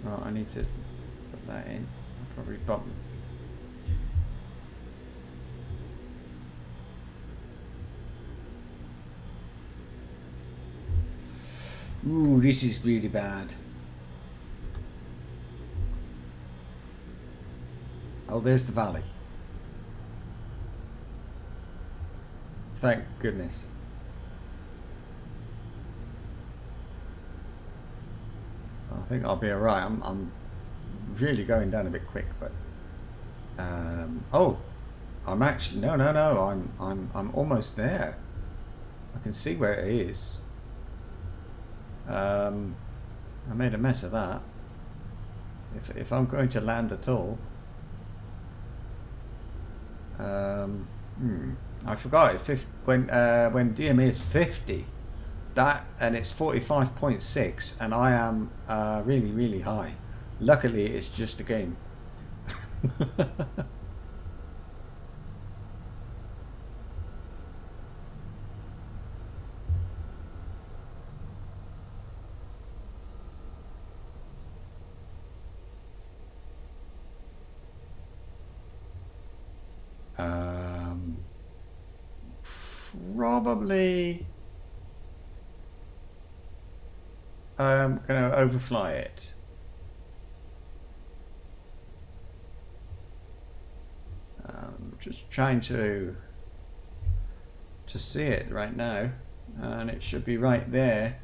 Right, I need to put that in. I'll probably bump. Ooh, this is really bad. Oh, there's the valley. Thank goodness. I think I'll be alright. I'm really going down a bit quick, but oh, I'm actually no. I'm almost there. I can see where it is. I made a mess of that. If I'm going to land at all, I forgot it's 50, when DME is 50. That, and it's 45.6, and I am really high. Luckily, it's just a game. Probably. I'm going to overfly it. Just trying to see it right now, and it should be right there.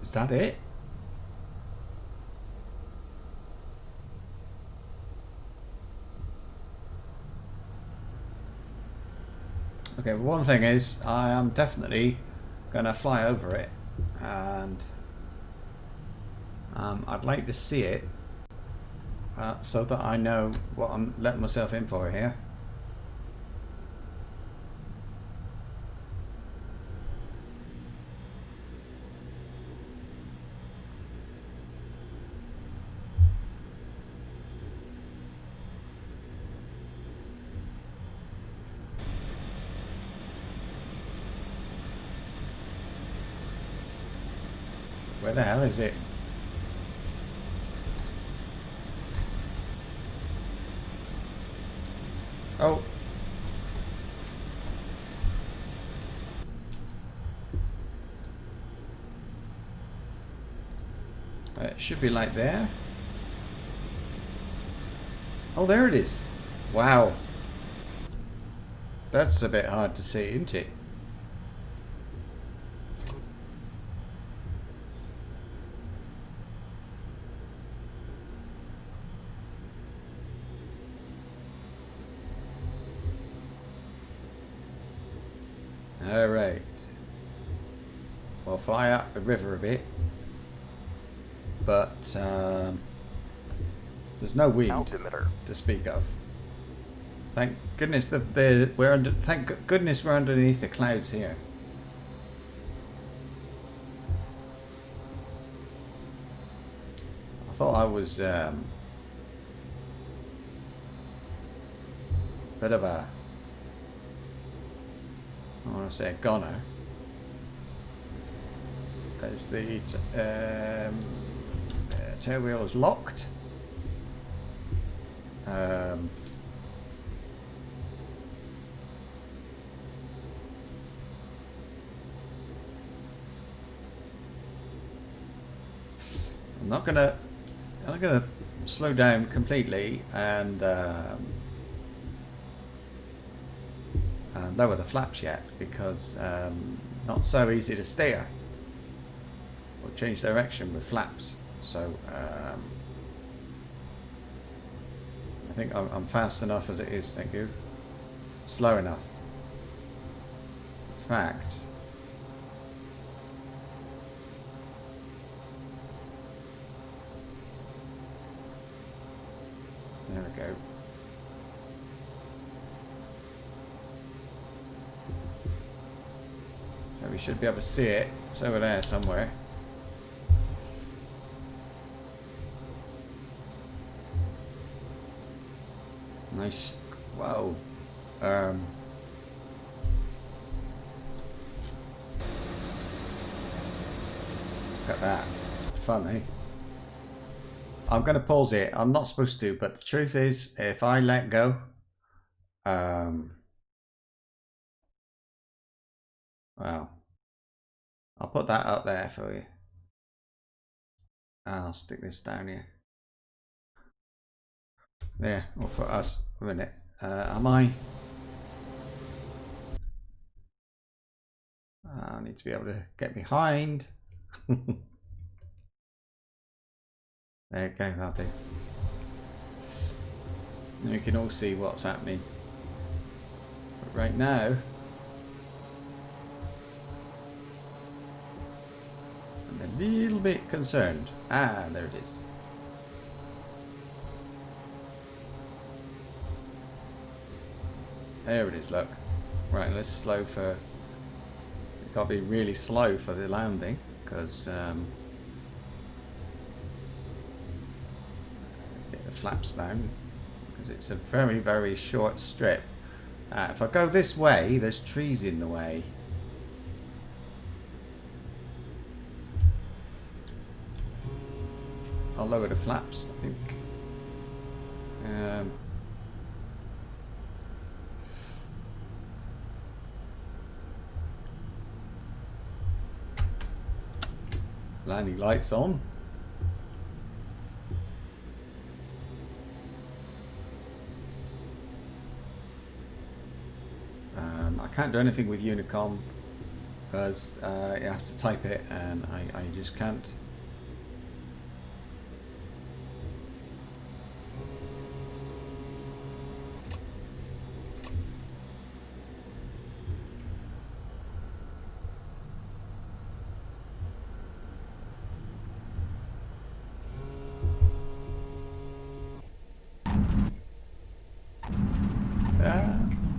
Is that it? Okay, well, one thing is I am definitely going to fly over it, and I'd like to see it so that I know what I'm letting myself in for here. Where the hell is it? Oh. It should be like there. Oh, there it is. Wow. That's a bit hard to see, isn't it? Alright. We'll fly up the river a bit. But There's no wind altimeter, to speak of. Thank goodness thank goodness we're underneath the clouds here. I thought I was bit of a, I want to say a goner. As the tail wheel is locked. I'm not gonna slow down completely and lower the flaps yet, because not so easy to steer or change direction with flaps. So I think I'm fast enough as it is, thank you. Slow enough. In fact, there we go. So we should be able to see it. It's over there somewhere. Nice. Wow. Look at that. Fun, eh? I'm going to pause it. I'm not supposed to, but the truth is, if I let go, well, I'll put that up there for you. I'll stick this down here. There, or for us, a minute. Am I need to be able to get behind. There you go, that'll do. Now you can all see what's happening. But right now, I'm a little bit concerned. Ah, there it is. There it is, look. Right, let's slow for... It's got to be really slow for the landing, because get the flaps down, because it's a very, very short strip. If I go this way, there's trees in the way. I'll lower the flaps, I think. Landing lights on. I can't do anything with Unicom because you have to type it, and I just can't.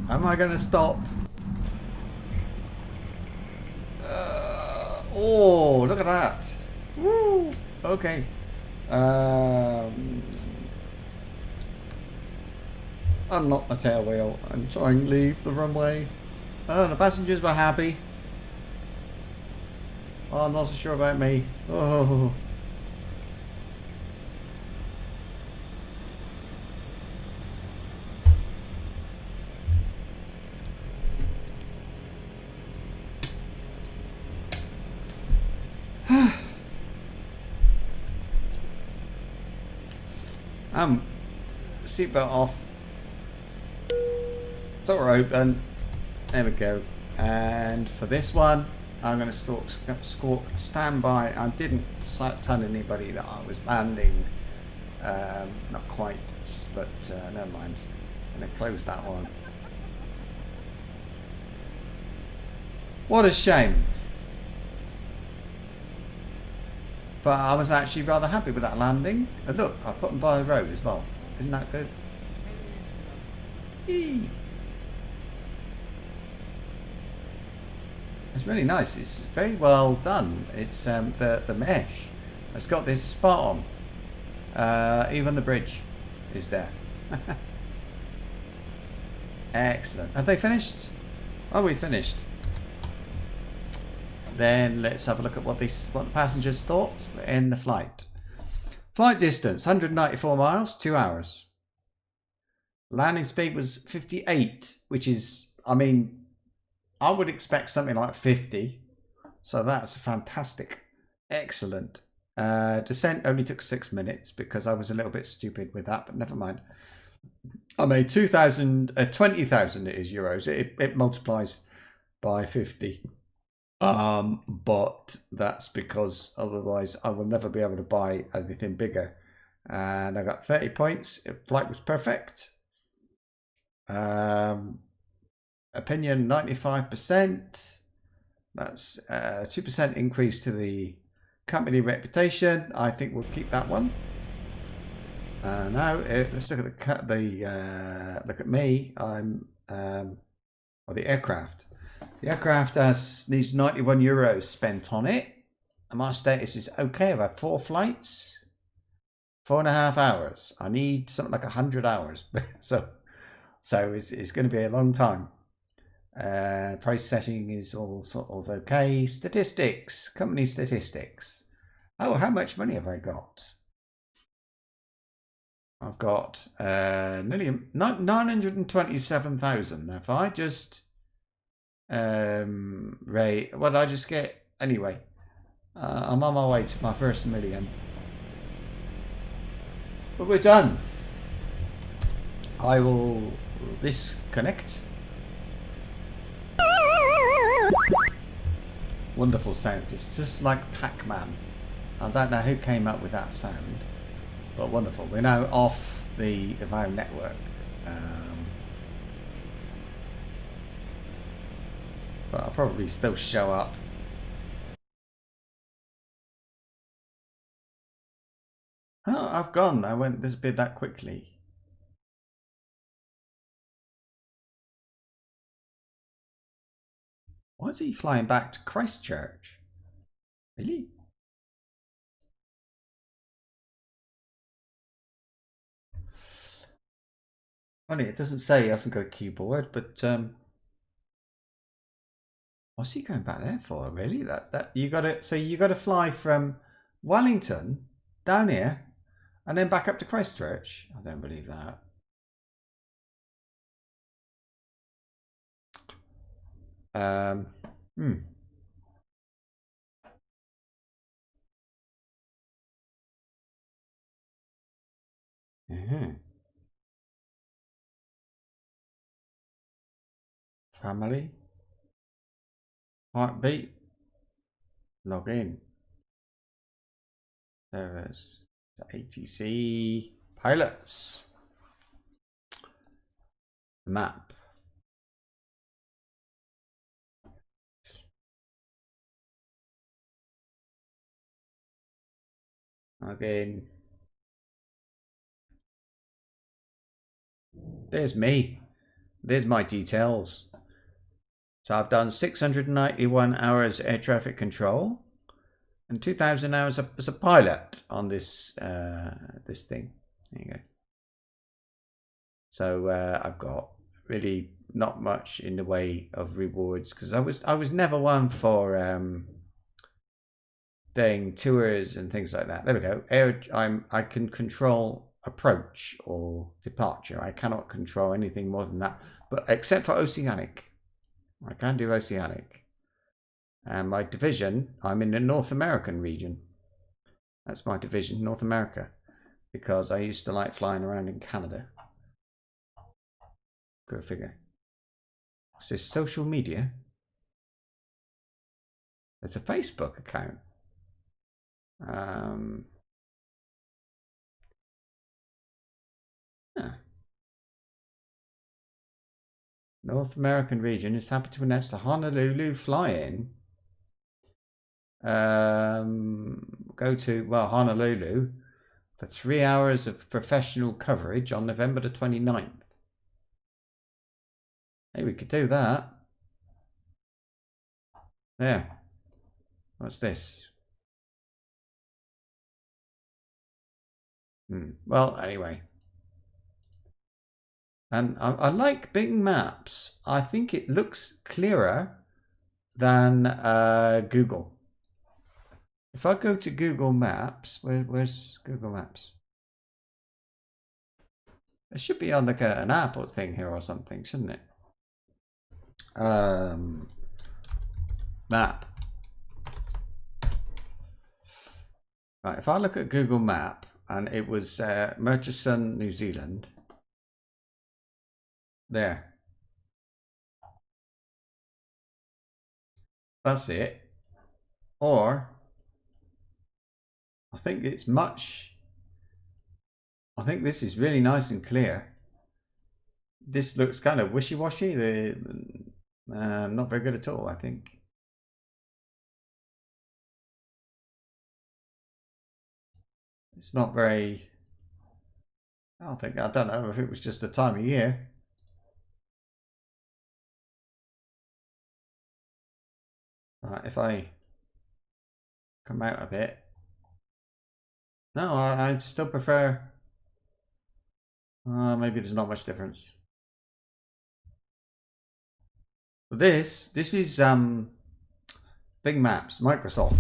Am I going to stop? Oh, look at that. Woo! Okay. Unlock the tail wheel and try and leave the runway. The passengers were happy. Oh, I'm not so sure about me. Oh. Seatbelt off. Door open. There we go. And for this one, I'm going to stand by. I didn't tell anybody that I was landing. Not quite, but never mind. I'm going to close that one. What a shame. But I was actually rather happy with that landing. And look, I put them by the road as well. Isn't that good? Eee. It's really nice. It's very well done. It's the mesh. It's got this spot on. Even the bridge is there. Excellent. Have they finished? Oh, we finished. Then let's have a look at what the passengers thought in the flight. Flight distance 194 miles, 2 hours. Landing speed was 58, which is, I mean, I would expect something like 50. So that's fantastic. Excellent. Descent only took 6 minutes because I was a little bit stupid with that, but never mind. I made 20,000 it is euros. It multiplies by 50. But that's because otherwise I will never be able to buy anything bigger. And I got 30 points. Flight was perfect. Opinion 95%. That's a 2% increase to the company reputation. I think we'll keep that one. Now let's look at look at me. I'm or the aircraft. The aircraft needs 91 euros spent on it. And my status is okay. I've had 4 flights, 4.5 hours. I need something like 100 hours. so it's going to be a long time. Price setting is all sort of okay. Statistics, company statistics. Oh, how much money have I got? I've got nearly 927,000. If I just what did I just get? Anyway, I'm on my way to my first million. But we're done. I will disconnect. Wonderful sound, just like Pac-Man. I don't know who came up with that sound, but wonderful. We're now off the IVAO network. But I'll probably still show up. Oh, I've gone. I went this bit that quickly. Why is he flying back to Christchurch? Really? Funny, it doesn't say he hasn't got a keyboard, but what's he going back there for? Really? That you gotta fly from Wellington down here and then back up to Christchurch. I don't believe that. Family. Heartbeat. Log in. Servers. ATC. Pilots. Map. Again. There's me. There's my details. So I've done 691 hours air traffic control and 2,000 hours as a pilot on this this thing. There you go. So I've got really not much in the way of rewards because I was never one for doing tours and things like that. There we go. I can control approach or departure. I cannot control anything more than that, but except for oceanic. I can do oceanic. And my division, I'm in the North American region. That's my division, North America, because I used to like flying around in Canada. Go figure. What's this? Social media? There's a Facebook account. North American region is happy to announce the Honolulu fly-in. go to, well, Honolulu for 3 hours of professional coverage on November the 29th. Hey, we could do that. There. What's this? Well, anyway. And I like Bing Maps. I think it looks clearer than Google. If I go to Google Maps, where's Google Maps? It should be on like an Apple thing here or something, shouldn't it? Map. Right, if I look at Google Map and it was Murchison, New Zealand. There. That's it. Or I think it's much. I think this is really nice and clear. This looks kind of wishy-washy. Not very good at all, I think. It's not very. I don't know if it was just the time of year. Right, if I come out a bit. No, I still prefer. Maybe there's not much difference. This is Bing Maps, Microsoft.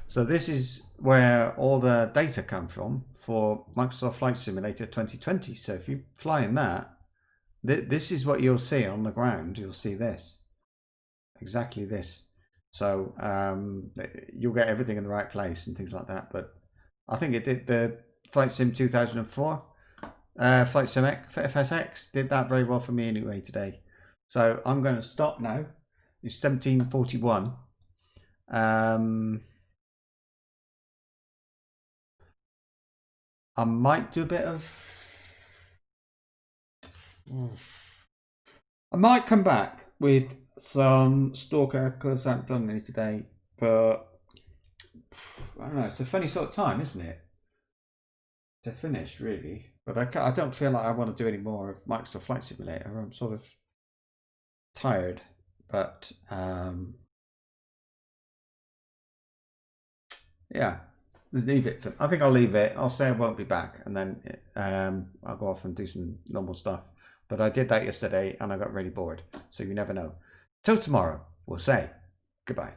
So this is where all the data come from for Microsoft Flight Simulator 2020. So if you fly in that, this is what you'll see on the ground. You'll see this, exactly this. So you'll get everything in the right place and things like that. But I think it did the Flight Sim 2004, Flight Sim FSX did that very well for me anyway today. So I'm going to stop now. It's 17:41. I might do a bit of. I might come back with some Stalker because I haven't done any today. But I don't know. It's a funny sort of time, isn't it? To finish, really. But I don't feel like I want to do any more of Microsoft Flight Simulator. I'm sort of tired. But yeah, leave it. I think I'll leave it. I'll say I won't be back, and then I'll go off and do some normal stuff. But I did that yesterday, and I got really bored. So you never know. Till tomorrow, we'll say goodbye.